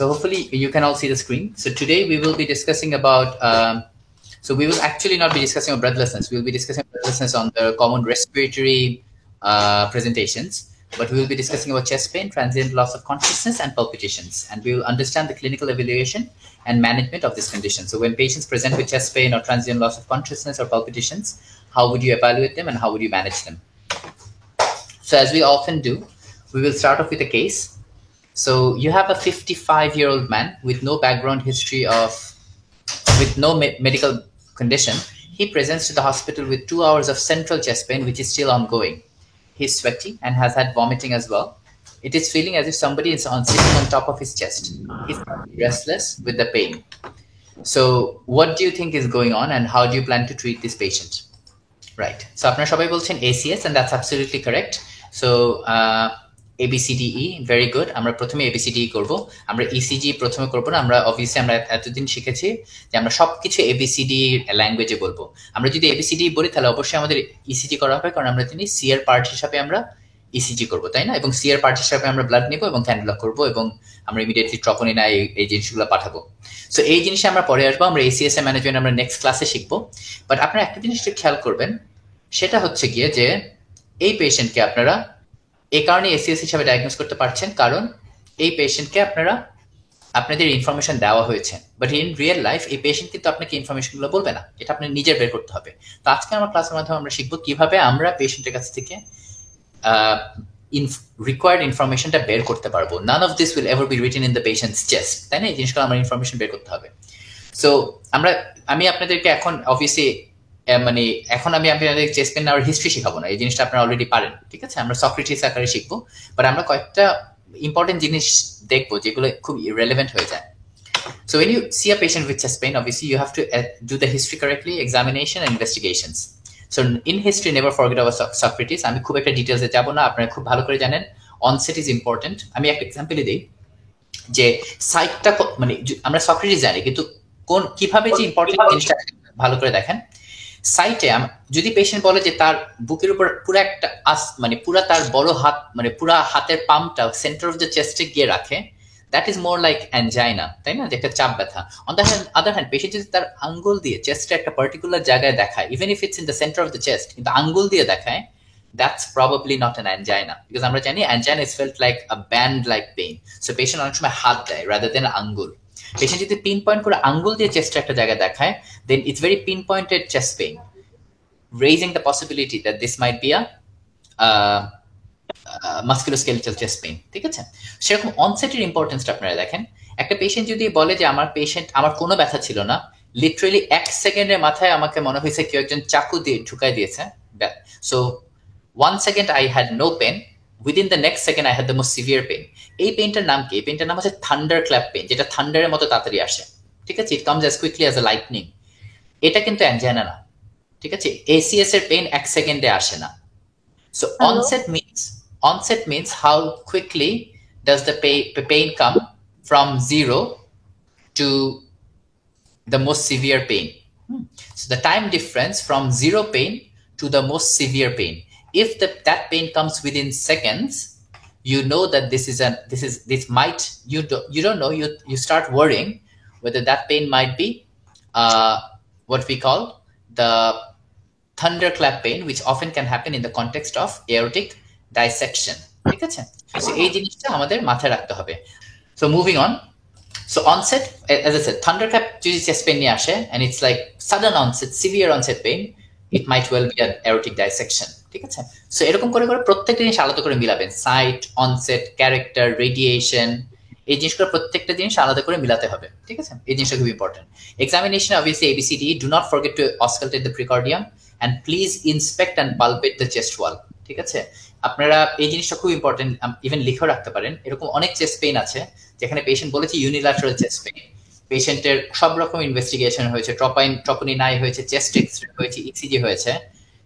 So hopefully you can all see the screen. So today we will be discussing about, so we will actually not be discussing about breathlessness. We will be discussing breathlessness on the common respiratory presentations, but we will be discussing about chest pain, transient loss of consciousness, and palpitations. And we will understand the clinical evaluation and management of this condition. So when patients present with chest pain or transient loss of consciousness or palpitations, how would you evaluate them and how would you manage them? So as we often do, we will start off with a case. So you have a 55-year-old man with no background history with no medical condition. He presents to the hospital with 2 hours of central chest pain, which is still ongoing. He's sweaty and has had vomiting as well. It is feeling as if somebody is sitting on top of his chest. He's restless with the pain. So what do you think is going on and how do you plan to treat this patient? Right. So আপনারা সবাই বলছেন ACS and that's absolutely correct. So ABCDE, very good. আমরা প্রথমে ABCDE করব। আমরা ECG প্রথমে করব না। আমরা obviously আমরা এতদিন শিখেছি যে আমরা সবকিছু ABCD ল্যাঙ্গুয়েজে বলবো। আমরা যদি ABCD বলি তাহলে অবশ্যই আমাদের ECG করা হবে, কারণ আমরা জানি C এর পার্ট হিসাবে আমরা ECG করব, তাই না? এবং C এর পার্ট হিসাবে আমরা ব্লাড নিব এবং ক্যান্ডুলা করব এবং আমরা ইমিডিয়েটলি ট্রপোনিন এই জিনিসগুলো পাঠাবো। সো এই জিনিসে আমরা পরে আসবো। আমরা ACS এর ম্যানেজমেন্ট আমরা নেক্সট ক্লাসে শিখবো। বাট আপনারা একটা জিনিস খেয়াল করবেন, সেটা হচ্ছে গিয়ে যে এই পেশেন্টকে আপনারা এই কারণে ACS হিসাবে ডায়াগনোজ করতে পারছেন কারণ এই পেশেন্টকে আপনাদের ইনফরমেশন দেওয়া হয়েছে, বাট ইন রিয়েল লাইফ এই পেশেন্ট কিন্তু আপনাকে ইনফরমেশনগুলো বলবে না, এটা আপনার নিজের বের করতে হবে। তো আজকে আমার ক্লাসের মাধ্যমে আমরা শিখবো কিভাবে আমরা পেশেন্টের কাছ থেকে রিকোয়ার্ড ইনফরমেশনটা বের করতে পারবো। None of this will ever be written in the patient's chest, তাই না? এই জিনিসগুলো আমার ইনফরমেশন বের করতে হবে। সো আমি আপনাদেরকে এখন অবভিয়াসলি এখন আমি আপনাদের চেস্ট পেন নেওয়ার হিস্ট্রি শেখাবো না, এই জিনিসটা আপনারা অলরেডি পারেন, ঠিক আছে? আমরা সক্রেটিস আকারে শিখবো, বাট আমরা কয়েকটা ইম্পর্টেন্ট জিনিস দেখবো যেগুলো খুব রেলেভেন্ট হয়ে যায়। So when you see a patient with chest pain, obviously you have to do the history correctly, examination and investigations. So in history, never forget about Socrates. আমি খুব একটা ডিটেলসে যাব না, আপনারা খুব ভালো করে জানেন অনসেট ইজ ইম্পর্টেন্ট। আমি একটা এক্সাম্পলই দিই যে সাইটটা আমরা সক্রেটিস জানি, কিন্তু কিভাবে যে ইম্পর্টেন্ট জিনিসটা ভালো করে দেখেন। সাইটে যদি পেশেন্ট বলে যে তার বুকের উপর পুরো একটা পুরা তার বড় হাত পুরা হাতের পাম্পটা সেন্টার অফ দ্য চেস্টে গিয়ে রাখে, that is more like angina, তাই না? যে একটা চাপ ব্যথা। On the other hand patient যদি তার আঙ্গুল দিয়ে চেস্টে একটা পার্টিকুলার জায়গায় দেখায়, even if it's in the centre of the chest, কিন্তু আঙ্গুল দিয়ে দেখায়, that's probably not an angina, because আমরা জানি angina is felt like a band like pain. So patient অনেক সময় হাত দেয় rather than আঙ্গুল। পেশেন্ট যদি পিন পয়েন্ট করে আঙ্গুল দিয়ে চেস্টে একটা জায়গায় দেখায়, then it's very pinpointed chest pain, raising the possibility that this might be a musculoskeletal chest pain, ঠিক আছে? সেরকম অনসেটের ইম্পর্টেন্সটা আপনারা দেখেন। একটা পেশেন্ট যদি বলে যে আমার কোনো ব্যথা ছিল না, লিটারালি 1 সেকেন্ডের মাথায় আমাকে মনে হয়েছে কেউ একজন চাকু দিয়ে ঢুকাই দিয়েছে, so 1 second I had no pain, within the next second I had the most severe pain. এই পেইনটার নাম কি? এই পেইনটার নাম হচ্ছে থান্ডার ক্ল্যাপ পেইন, যেটা থান্ডারের মতো তাড়াতাড়ি আসে, ঠিক আছে? It comes as quickly as a lightning. এটা কিন্তু অ্যানজাইনা না, ঠিক আছে? ACS এর পেইন 1 সেকেন্ডে আসে না। So onset means how quickly does the pain come from zero to the most severe pain. So the time difference from zero pain to the most severe pain, if that pain comes within seconds, you know that you don't know, you start worrying whether that pain might be what we call the thunderclap pain, which often can happen in the context of aortic dissection, ঠিক আছে? So এই জিনিসটা আমাদের মাথায় রাখতে হবে। So moving on, so onset, as I said, thunderclap যদি chest pain নিয়ে আসে and it's like sudden onset, severe onset pain, it might well be an aortic dissection, ঠিক আছে? সো এরকম করে প্রত্যেকটা জিনিস আলাদা করে মিলাবেন, সাইট, অনসেট, ক্যারেক্টার, রেডিয়েশন, এই জিনিসগুলো প্রত্যেকটা জিনিস আলাদা করে মিলাতে হবে, ঠিক আছে? এই জিনিসটা খুব important. Examination obviously ABCD, do not forget to auscultate the precordium and please inspect and palpate the chest wall, ঠিক আছে? আপনারা এই জিনিসটা খুব ইম্পর্টেন্ট, ইভেন লিখেও রাখতে পারেন। এরকম অনেক চেস্ট পেইন আছে যেখানে পেশেন্ট বলেছে ইউনিল্যাটারাল চেস্ট পেইন, পেশেন্টের সব রকম ইনভেস্টিগেশন হয়েছে, ট্রপোনিন হয়েছে, চেস্ট এক্সরে হয়েছে, ECG হয়েছে,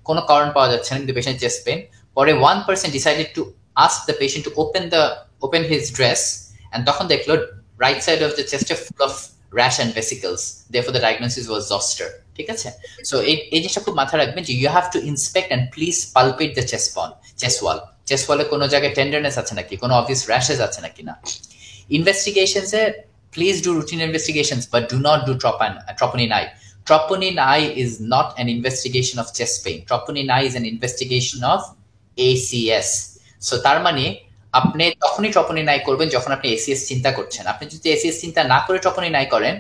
কোনো কারণ পাওয়া যাচ্ছে না, কিন্তু পেশেন্ট চেস্ট পেইন। পরে 1% decided to ask the patient to open his dress, and তখন দেখলো right side of the chest full of rash and ভেসিকলস, therefore the diagnosis was zoster, ঠিক আছে? সো এই জিনিসটা খুব মাথায় রাখবেন যে you have to inspect and please palpate the chest wall, কোনো জায়গায় টেন্ডারনেস আছে নাকি, কোনো অবভিয়াস র্যাশেস আছে নাকি না। ইনভেস্টিগেশনসে Please do routine investigations, but do not do troponin I. Troponin I is not an investigation of chest pain. Troponin I is an investigation of ACS. So তার মানে আপনি তখনই troponin I করবেন যখন আপনি ACS চিন্তা করছেন। আপনি যদি ACS চিন্তা না করে troponin I করেন,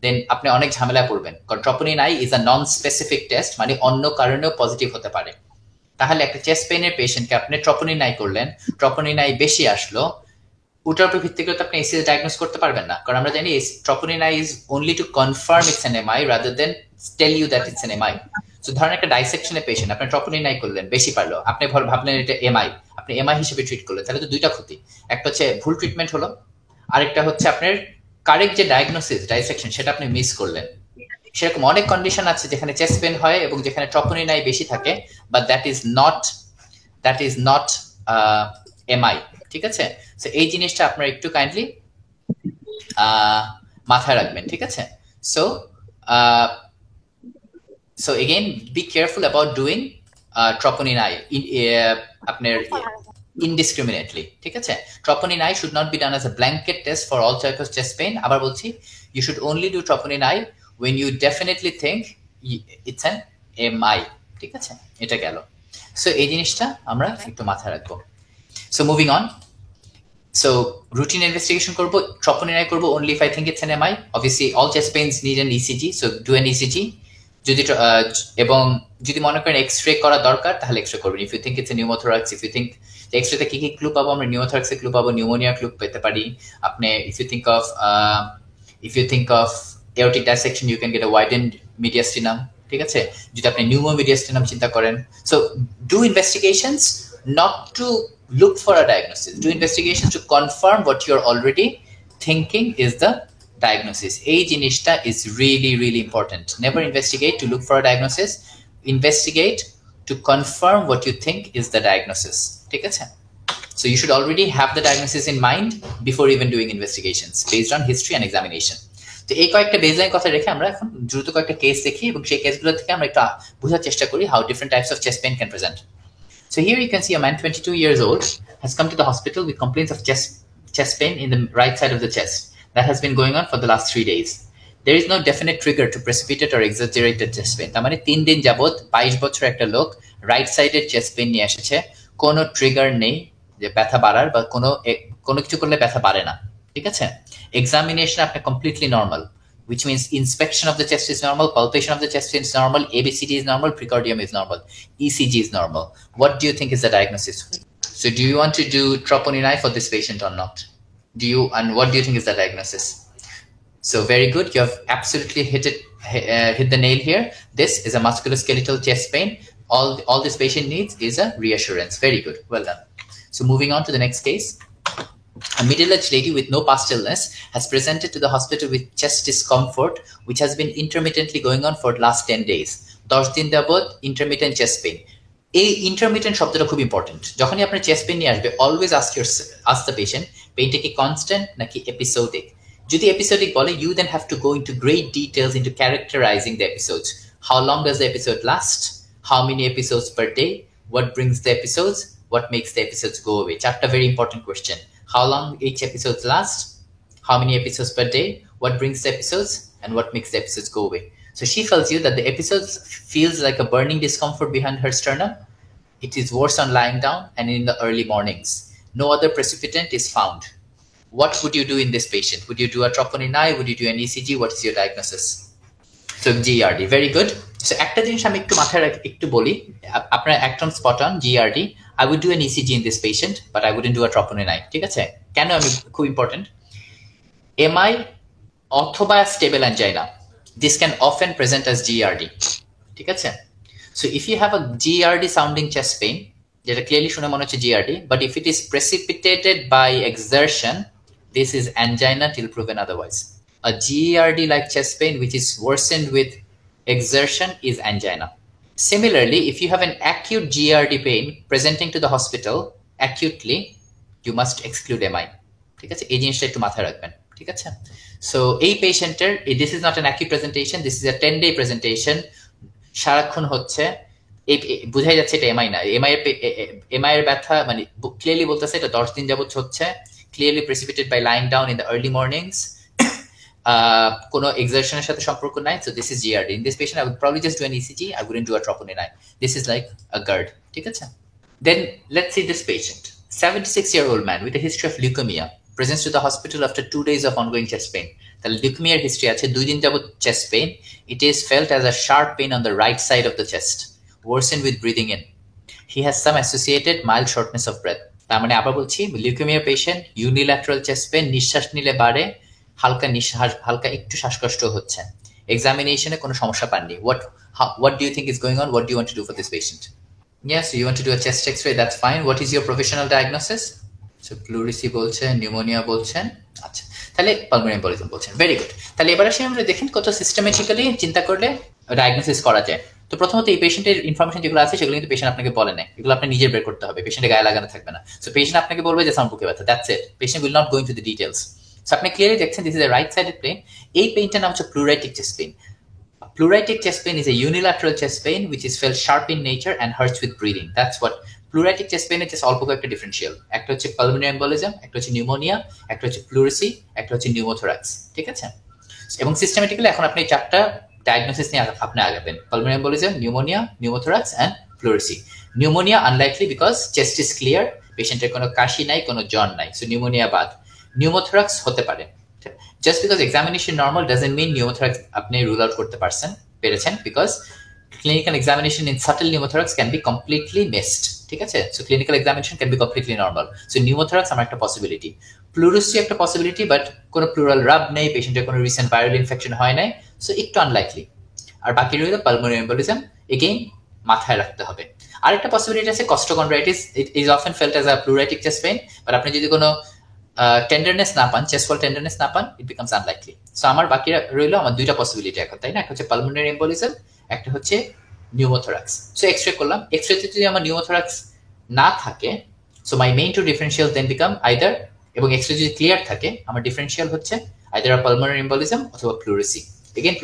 দেন আপনি অনেক ঝামেলায় পড়বেন। কারণ troponin I is a non-specific test, মানে অন্য কারণেও পজিটিভ হতে পারে। তাহলে একটা চেস্ট পেইনের পেশেন্টকে আপনি troponin I করলেন, troponin I বেশি আসলো, ওটার উপর ভিত্তি করে আপনি এসিএস ডায়াগনোস করতে পারবেন না, কারণ আমরা জানি troponin I is only to confirm it's an MI rather than tell you that it's an MI. So ধরেন একটা ডাইসেকশনের পেশেন্ট আপনি troponin I করলেন, বেশি পারলো, আপনি ভাবলেন এটা MI, আপনি MI হিসেবে ট্রিট করলেন, তাহলে তো দুইটা ক্ষতি। একটা হচ্ছে ভুল ট্রিটমেন্ট হলো, আরেকটা হচ্ছে আপনার কারেক্ট যে ডায়াগনোসিস ডাইসেকশন সেটা আপনি মিস করলেন। সেরকম অনেক কন্ডিশন আছে যেখানে চেস্ট পেন হয় এবং যেখানে troponin I বেশি থাকে, but that is not MI। ঠিক আছে? সো এই জিনিসটা আপনারা একটু কাইন্ডলি মাথায় রাখবেন। ঠিক আছে? So again be careful about doing troponin I আপনার indiscriminately. ঠিক আছে? troponin I should not be done as a blanket test for all types of chest pain. আবার বলছি, you should only do troponin I when you definitely think it's an MI. ঠিক আছে? এটা গেল। So এই জিনিসটা আমরা একটু মাথায় রাখবো। So moving on, so routine investigation করব, troponin I করব only if I think it's an MI. Obviously all chest pains need an ECG, so do an ECG. যদি এবং যদি মনে করেন এক্স-রে করা দরকার তাহলে এক্স-রে করবেন। if you think it's a pneumothorax, if you think x-ray তে কি ক্লু পাবো আমরা, নিউমোথরাক্সে ক্লু পাবো, নিউমোনিয়া ক্লু পেতে পারি। আপনি if you think of aortic dissection you can get a widened mediastinum। ঠিক আছে? যদি আপনি pneumomediastinum চিন্তা করেন। so do investigations not to look for a diagnosis, do investigations to confirm what you're already thinking is the diagnosis. এই জিনিসটা is really really important. Never investigate to look for a diagnosis, investigate to confirm what you think is the diagnosis. ঠিক আছে? So you should already have the diagnosis in mind before even doing investigations based on history and examination. তো এই কয়েকটা baseline কথা রেখে আমরা এখন দ্রুত কয়েকটা কেস দেখি এবং সেই কেসগুলো থেকে আমরা একটু বোঝার চেষ্টা করি how different types of chest pain can present. So here you can see a man 22 years old has come to the hospital with complaints of chest pain in the right side of the chest that has been going on for the last 3 days. There is no definite trigger to precipitate or exaggerate the chest pain. তার মানে 3 দিন যাবত 22 বছর একটা লোক right সাইডের chest pain নিয়ে এসেছে, কোনো ট্রিগার নেই যে ব্যথা বাড়ার বা কোনো কিছু করলে ব্যথা বাড়ে না। ঠিক আছে? এক্সামিনেশন আপনি completely normal, which means inspection of the chest is normal, palpation of the chest is normal, ABCD is normal, precordium is normal, ECG is normal. What do you think is the diagnosis? So do you want to do troponin I for this patient or not? And what do you think is the diagnosis? So very good, you have absolutely hit the nail here. This is a musculoskeletal chest pain. All this patient needs is a reassurance. Very good, well done. So moving on to the next case. A middle-aged lady with no past illness has presented to the hospital with chest discomfort which has been intermittently going on for the last 10 days. 10 দিন যাবত intermittent chest pain. এই intermittent শব্দটা খুব important. যখনই আপনার chest pain নিয়ে আসবে always ask the patient, পেইনটা কি কনস্ট্যান্ট নাকি এপিসোডিক? যদি এপিসোডিক বলে, you then have to go into great details into characterizing the episodes. How long does the episode last? How many episodes per day? What brings the episodes? What makes the episodes go away? Chatta very important question. How long each episode lasts? How many episodes per day? What brings the episodes? And what makes the episodes go away? So she tells you that the episodes feels like a burning discomfort behind her sternum. It is worse on lying down and in the early mornings. No other precipitant is found. What would you do in this patient? Would you do a troponin I? Would you do an ECG? What is your diagnosis? So GERD, very good. So একটা জিনিস আমি একটু মাথায় একটু বলি, আপনার একদম spot on GERD. I would do an ECG in this patient, but I wouldn't do a troponin I. ঠিক আছে? কেন? আমি খুব ইম্পর্টেন্ট। MI অথবা stable angina, this can often present as GERD. ঠিক আছে? So if you have a GERD sounding chest pain, যেটা clearly শুনে মনে হচ্ছে GERD, but if it is precipitated by exertion, this is angina till proven otherwise. A GERD like chest pain which is worsened with exertion is angina. Similarly, if you have an acute GERD pain presenting to the hospital acutely, you must exclude MI. ঠিক আছে? এই জিনিসটা একটু মাথায় রাখবেন। ঠিক আছে? So এই পেশেন্টের, this is not an acute presentation, this is a 10-day presentation. সারাক্ষণ হচ্ছে, বোঝাই যাচ্ছে এটা MI না। MI এর ব্যথা মানে ক্লিয়ারলি বলতেছে এটা 10 দিন যাবত হচ্ছে, clearly precipitated by lying down in the early mornings. কোনো exertionের সাথে সম্পর্ক নাই, so this is GRD. In this patient I would probably just do an ECG, I wouldn't do a troponin I. This is like a GERD, ঠিক আছে? Then let's see this patient, 76-year-old man with a history of leukemia, presents to the hospital after 2 days of ongoing chest pain. The leukemia history আছে 2 দিন যাবত chest pain. It is felt as a sharp pain on the right side of the chest, worsened with breathing in. He has some associated mild shortness of breath. তার মানে আবার বলছি, leukaemia patient, unilateral chest pain, নিঃশ্বাস নিলে বাড়ে, হালকা একটু শ্বাসকষ্ট হচ্ছে। এক্সামিনেশনে কোনো সমস্যা পাননি। What do you think is going on? What do you want to do for this patient? Yes, you want to do a chest x-ray, that's fine. What is your professional diagnosis? So pleurisy বলছেন, pneumonia বলছেন, আচ্ছা তাহলে pulmonary embolism বলছেন, very good. তাহলে এবার আসি আমরা দেখেন কত সিস্টেমেটিক্যালি চিন্তা করলে ডায়াগনোসিস করা যায়। তো প্রথমত এই পেশেন্টের ইনফরমেশন যেগুলো আছে সেগুলো কিন্তু পেশেন্ট আপনাকে বলে না, এগুলো আপনি নিজে বের করতে হবে, পেশেন্টের গায়ে লাগানো থাকবে না। সো পেশেন্ট আপনাকে বলবে যে আমার বুকে ব্যথা, that's it, patient will not go into the details. So আপনি ক্লিয়ারলি দেখছেন this is a right sided pain. এই পেইনটার নাম হচ্ছে pleuritic chest pain. Pleuritic chest pain is a unilateral chest pain which is felt sharp in nature and hurts with breathing. That's what pleuritic chest pain is, অল্প কয়েকটা differential. একটা হচ্ছে pulmonary embolism, একটা হচ্ছে নিউমোনিয়া, একটা হচ্ছে pleurisy, একটা হচ্ছে নিউমোথোরাক্স, ঠিক আছে? এবং সিস্টেমেটিক্যালি এখন আপনি চারটা ডায়াগনোসিস নিয়ে আপনি আগাবেন, pulmonary embolism, pneumonia, pneumothorax and pleurisy. Pneumonia unlikely because chest is clear, পেশেন্টের কোনো কাশি নাই, কোনো জ্বর নাই, সো নিউমোনিয়া বাদ। নিউমোথোরাক্স হতে পারে, just because examination normal doesn't mean pneumothorax আপনি rule out করতে পেরেছেন, because clinical examination in subtle pneumothorax can be completely missed, ঠিক আছে? So clinical examination can be completely normal. So pneumothorax আমার একটা possibility, pleurisy একটা possibility, but কোনো pleural rub নেই, পেশেন্টের কোনো recent viral infection হয় নাই, so একটু unlikely। আর বাকি রইল pulmonary embolism, again মাথায় রাখতে হবে। আরেকটা possibility আছে costochondritis, it is often felt as a pleuritic chest pain, but আপনি যদি কোনো টেন্ডারনেস না পান, চেস্ট ওয়াল টেন্ডারনেস না পান, ইট বিকামস আনলাইকলি। সো আমার বাকি রইল আমার দুইটা পসিবিলিটি এখন, তাই না? একটা হচ্ছে পালমোনারি এম্বোলিজম, একটা হচ্ছে নিউমোথোরাক্স। সো এক্স রে করলাম, এক্স রেতে যদি আমার নিউমোথোরাক্স না থাকে, so my main two differential then become either, এবং এক্স রে যদি ক্লিয়ার থাকে আমার ডিফারেন্সিয়াল হচ্ছে আইদার আ পালমোনারি এম্বোলিজম অথবা প্লুরিসি। এগেন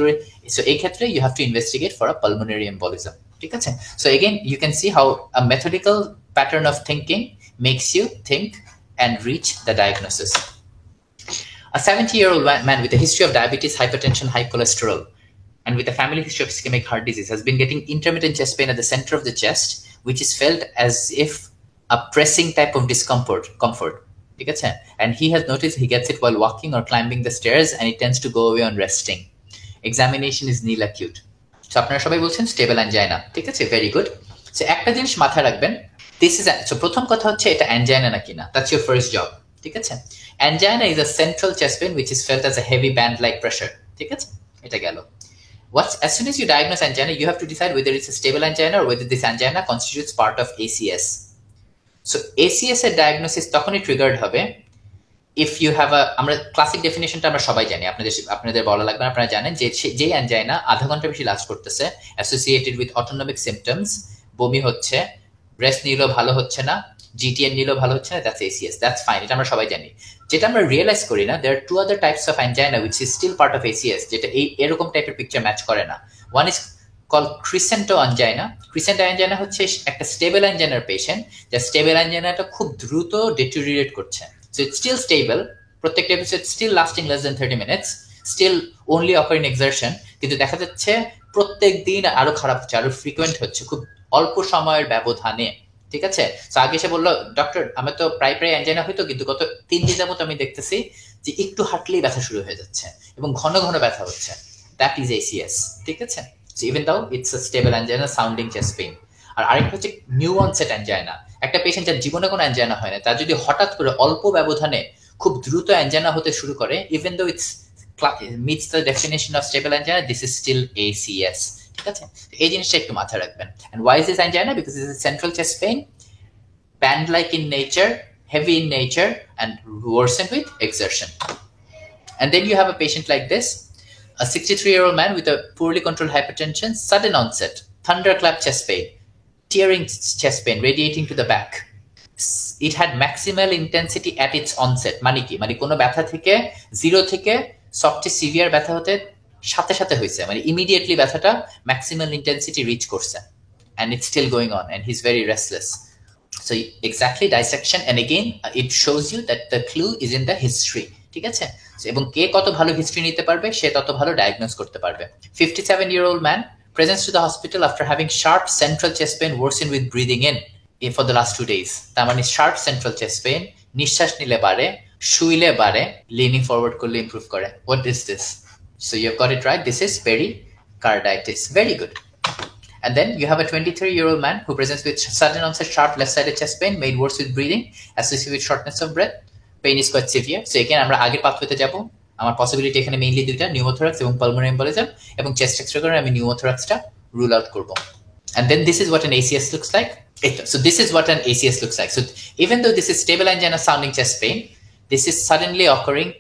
সো এই ক্ষেত্রে you have to investigate for a pulmonary embolism, ঠিক আছে? So again you can see how a methodical pattern of thinking makes you think and reach the diagnosis. A 70-year-old man with a history of diabetes, hypertension, high cholesterol, and with a family history of ischemic heart disease has been getting intermittent chest pain at the center of the chest, which is felt as if a pressing type of discomfort. And he has noticed he gets it while walking or climbing the stairs, and it tends to go away on resting. Examination is nil acute. So আপনারা সবাই বলছেন stable angina, ঠিক আছে? Very good. So একটা জিনিস মাথায় রাখবেন, this is so প্রথম কথা হচ্ছে এটা অ্যাঞ্জাইনা নাকি না, that's your first job, ঠিক আছে? Angina is a central chest pain which is felt as a heavy band like pressure, ঠিক আছে? এটা গেল। As soon as you diagnose angina, you have to decide whether it's a stable angina or whether this angina constitutes part of ACS. So ACS এর diagnosis তখনই triggered হবে if you have a, আমরা classic ডেফিনিশনটা আমরা সবাই জানি, আপনাদের বলা লাগবে না, আপনারা জানেন যে অ্যাঞ্জাইনা আধা ঘন্টা বেশি লাস্ট করতেছে, অ্যাসোসিয়েটেড উইথ অটোনমিক সিমটমস, বমি হচ্ছে, রেস্ট নিলেও ভালো হচ্ছে না, জিটিএন নিলেও ভালো হচ্ছে না, দ্যাটস ACS, দ্যাটস ফাইন, এটা আমরা সবাই জানি। যেটা আমরা রিয়েলাইজ করি না, there two other types of angina which is still part of ACS, যেটা এরকম টাইপের পিকচার ম্যাচ করে না। One is call crescendo angina. Crescendo angina হচ্ছে একটা স্টেবল অ্যাঞ্জাইনার পেশেন্ট, যা স্টেবল অ্যাঞ্জাইনাটা খুব দ্রুত ডেটেরিয়েট করছে। সো ইটস স্টিল স্টেবল, প্রত্যেকটা episode still lasting less than 30 minutes, still only occurring exertion, কিন্তু দেখা যাচ্ছে প্রত্যেক দিন আরো খারাপ হচ্ছে, আরো ফ্রিকুয়েন্ট হচ্ছে, খুব অল্প সময়ের ব্যবধানে, ঠিক আছে? তো আগে এসে বললো, ডক্টর আমার তো প্রায় অ্যাঞ্জাইনা হইতো, কিন্তু গত 3 দিন যাবত আমি দেখতেছি যে একটু হাঁটলেই ব্যথা শুরু হয়ে যাচ্ছে এবং ঘন ঘন ব্যথা হচ্ছে, দ্যাট ইজ ACS, ঠিক আছে? So even though it's a stable angina sounding chest pain. আর আরেকটা হচ্ছে নিউ অনসেট অ্যাঞ্জাইনা। একটা পেশেন্ট যার জীবনে কোনো অ্যাঞ্জাইনা হয় না, তার যদি হঠাৎ করে অল্প ব্যবধানে খুব দ্রুত অ্যাঞ্জাইনা হতে শুরু করে, even though it's meets the definition of stable angina, this is still ACS, ঠিক আছে? এই জিনিসটা একটু মাথায় রাখবেন। And why is this angina? Because this is central chest pain, band-like in nature, heavy in nature, and worsened with exertion. And then you have a patient like this, a 63-year-old man with a poorly controlled hypertension, sudden onset, thunderclap chest pain, tearing chest pain radiating to the back. It had maximal intensity at its onset. মানে কি? মানে কোনো ব্যথা থেকে 0 থেকে সবচেয়ে severe ব্যথা হতে সাথে সাথে হয়েছে, মানে ইমিডিয়েটলি ব্যথাটা ম্যাক্সিমাল ইন্টেন্সিটি রিচ করছে, and it's still going on, and he's very restless. So exactly dissection, and again it shows you that the clue is in the history, ঠিক আছে? এবং কে কত ভালো হিস্ট্রি নিতে পারবে সে তত ভালো ডায়াগনোস করতে পারবে। 57-year-old man presents to the hospital after having sharp central chest pain worsened with breathing in for the last 2 days. তার মানে sharp central chest pain, নিঃশ্বাস নিলে বাড়ে, শুইলে বাড়ে, leaning forward করলে improve করে। What is this? So you've got it right. This is pericarditis. Very good. And then you have a 23-year-old man who presents with sudden onset sharp left-sided chest pain made worse with breathing, associated with shortness of breath. Pain is quite severe. So again, আমরা আগের পাথওয়েতে যাব। আমার possibility এখানে mainly দুইটা, pneumothorax এবং pulmonary embolism, এবং chest X-ray করে আমি নিউমোথোরাক্সটা রুল আউট করব। And then this is what an ACS looks like. So this is what an ACS looks like. So even though this is stable angina sounding chest pain, this is suddenly occurring,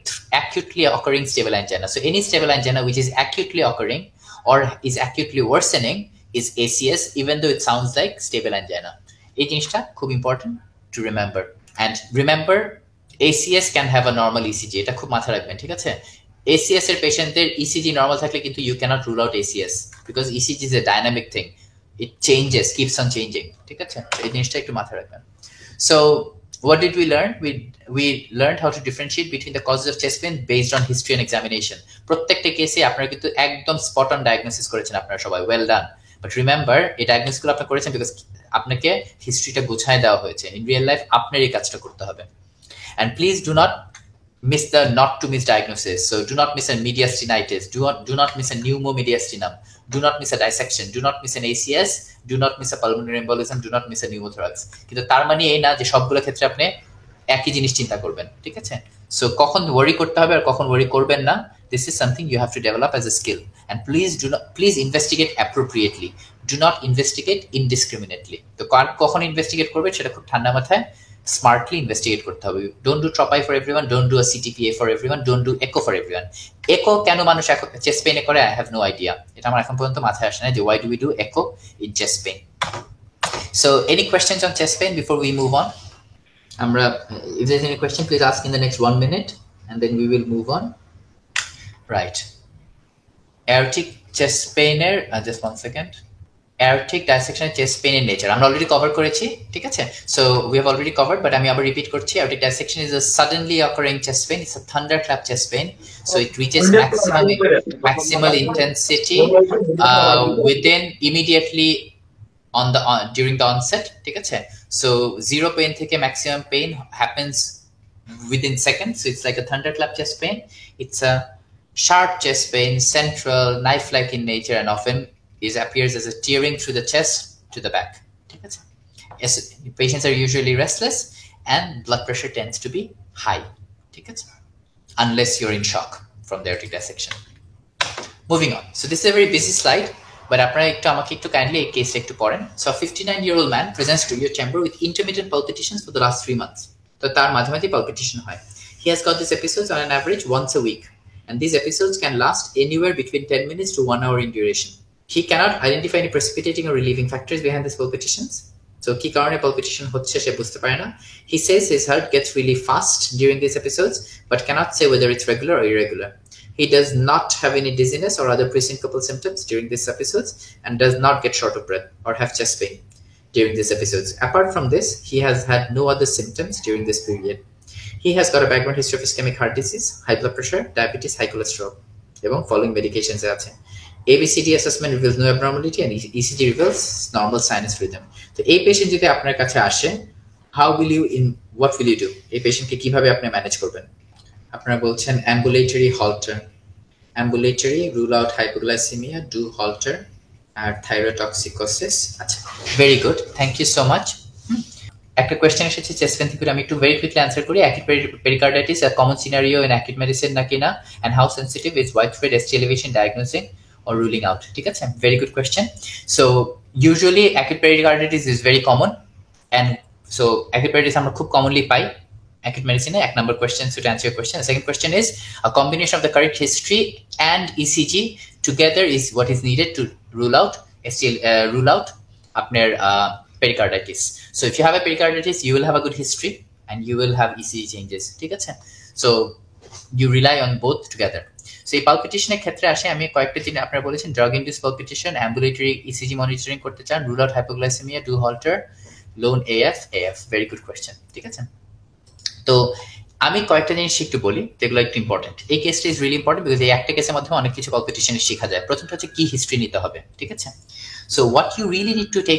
acutely occurring stable angina. So any stable angina which is acutely occurring or is acutely worsening is ACS, even though it sounds like stable angina. এই জিনিসটা খুব important to remember. And remember ACS can have a normal ECG, এটা খুব মাথায় রাখবেন, ঠিক আছে? ACS এর পেশেন্টদের ইসিজি নর্মাল থাকলে কিন্তু you can't rule out ACS because ECG is a dynamic thing, it changes, keeps on changing, ঠিক আছে? এই জিনিসটা একটু মাথায় রাখবেন। So what did we learn? We learned how to differentiate between the causes of chest pain based on history and examination. প্রত্যেকটা কেসে আপনারা কিন্তু একদম স্পট অন ডায়াগনোসিস করেছেন আপনারা সবাই, ওয়েল ডান। বাট রিমেম্বার এই ডায়াগনোসিসগুলো আপনি করেছেন বিকজ আপনাকে হিস্ট্রিটা গুছায় দেওয়া হয়েছে। ইন রিয়েল লাইফ আপনার এই কাজটা করতে হবে। And please do not miss the not to miss diagnosis. So do not miss a mediastinitis, do not miss a pneumomediastinum, do not miss a dissection, do not miss an ACS, do not miss a pulmonary embolism, do not miss a pneumothorax. কিন্তু তার মানে এই না যে সবগুলো ক্ষেত্রে আপনি একই জিনিস চিন্তা করবেন, ঠিক আছে? সো কখন ওয়ারি করতে হবে আর কখন ওয়ারি করবেন না, this is something you have to develop as a skill. And please investigate appropriately. Do not investigate indiscriminately. তো কখন ইনভেস্টিগেট করবে সেটা খুব ঠান্ডা মাথায় স্মার্টলি ইনভেস্টিগেট করতে হবে। Don't do trop I for everyone, don't do a CTPA for everyone, don't do echo for everyone. Echo কেন মানুষ চেস্ট পেইনে করে, আই হ্যাভ নো আইডিয়া। এটা আমার এখন পর্যন্ত মাথায় আসে না যে ওয়াই ডু উই ডু একো in chest pain. So any questions on chest pain before we move on? আমরা, if there's any question, please ask in the next 1 minute and then we will move on. Right. Aortic chest pain, just 1 second. Aortic dissection chest pain in nature আমরা already cover করেছি, ঠিক আছে? So we have already covered, but আমি আবার repeat করছি। Aortic dissection is a suddenly occurring chest pain. It's a thunderclap chest pain. So it reaches maximal intensity within immediately during the onset, ঠিক আছে? So zero pain থেকে maximum pain happens within seconds. So it's like a thunderclap chest pain. It's a sharp chest pain, central, knife-like in nature, and often appears as a tearing through the chest to the back. Yes, patients are usually restless and blood pressure tends to be high, unless you're in shock from the aortic dissection. Moving on. So this is a very busy slide, but আপনারা একটু আমাকে একটু kindly এই কেসটা একটু পড়েন। So a 59-year-old man presents to your chamber with intermittent palpitations for the last 3 months. তো তার মাঝে মাঝে palpitation হয়। He has got these episodes on an average once a week, and these episodes can last anywhere between 10 minutes to 1 hour in duration. He cannot identify any precipitating or relieving factors behind these palpitations. So কি কারণে palpitation হচ্ছে সে বুঝতে পারে না। He says his heart gets really fast during these episodes, but cannot say whether it's regular or irregular. He does not have any dizziness or other presyncopal symptoms during these episodes and does not get short of breath or have chest pain during these episodes. Apart from this, he has had no other symptoms during this period. He has got a background history of ischemic heart disease, high blood pressure, diabetes, high cholesterol, এবং following medications আছে। ABCD assessment reveals no abnormality and ECG reveals normal sinus rhythm. তো এই patient যদি আপনার কাছে আসে, what will you do? এই পেশেন্টকে কিভাবে আপনি ম্যানেজ করবেন? আপনারা বলছেন ambulatory halter, ambulatory rule out hypoglycemia, do halter, আর thyrotoxicosis। আচ্ছা, very good, thank you so much. একটা কোয়েশ্চেন এসেছে চেস্ট পেন থেকে, আমি একটু ভেরি কুইকলি অ্যান্সার করি। Acute pericarditis a common scenario in acute medicine নাকি না, and how sensitive is widespread ST elevation diagnosing or ruling out? ঠিক আছে, very good question. So usually acute pericarditis is very common, and so acute pericarditis আমরা খুব commonly পাই acute medicine. এক number question, so to answer your question, the second question is a combination of the correct history and ECG together is what is needed to rule out আপনার pericarditis. So if you have a pericarditis, you will have a good history and you will have ECG changes, ঠিক আছে? So you rely on both together. So এই palpitation-এর ক্ষেত্রে আসে, আমি কয়েকটা জিনিস আপনারা বলেছেন, drug induced palpitation, ambulatory ECG monitoring করতে চান, rule out hypoglycemia, do halter, lone AF, very good question, ঠিক আছে? তো আমি কয়েকটা জিনিস একটু বলি যেগুলো একটু ইম্পর্টেন্ট। এই কেসটা ইজ রিয়েলি ইম্পর্টেন্ট বিকজ এই একটা কেসের মাধ্যমে অনেক কিছু পালপিটেশনে শেখা যায়। প্রথমটা হচ্ছে কি হিস্ট্রি নিতে হবে, ঠিক আছে? So what you really need to take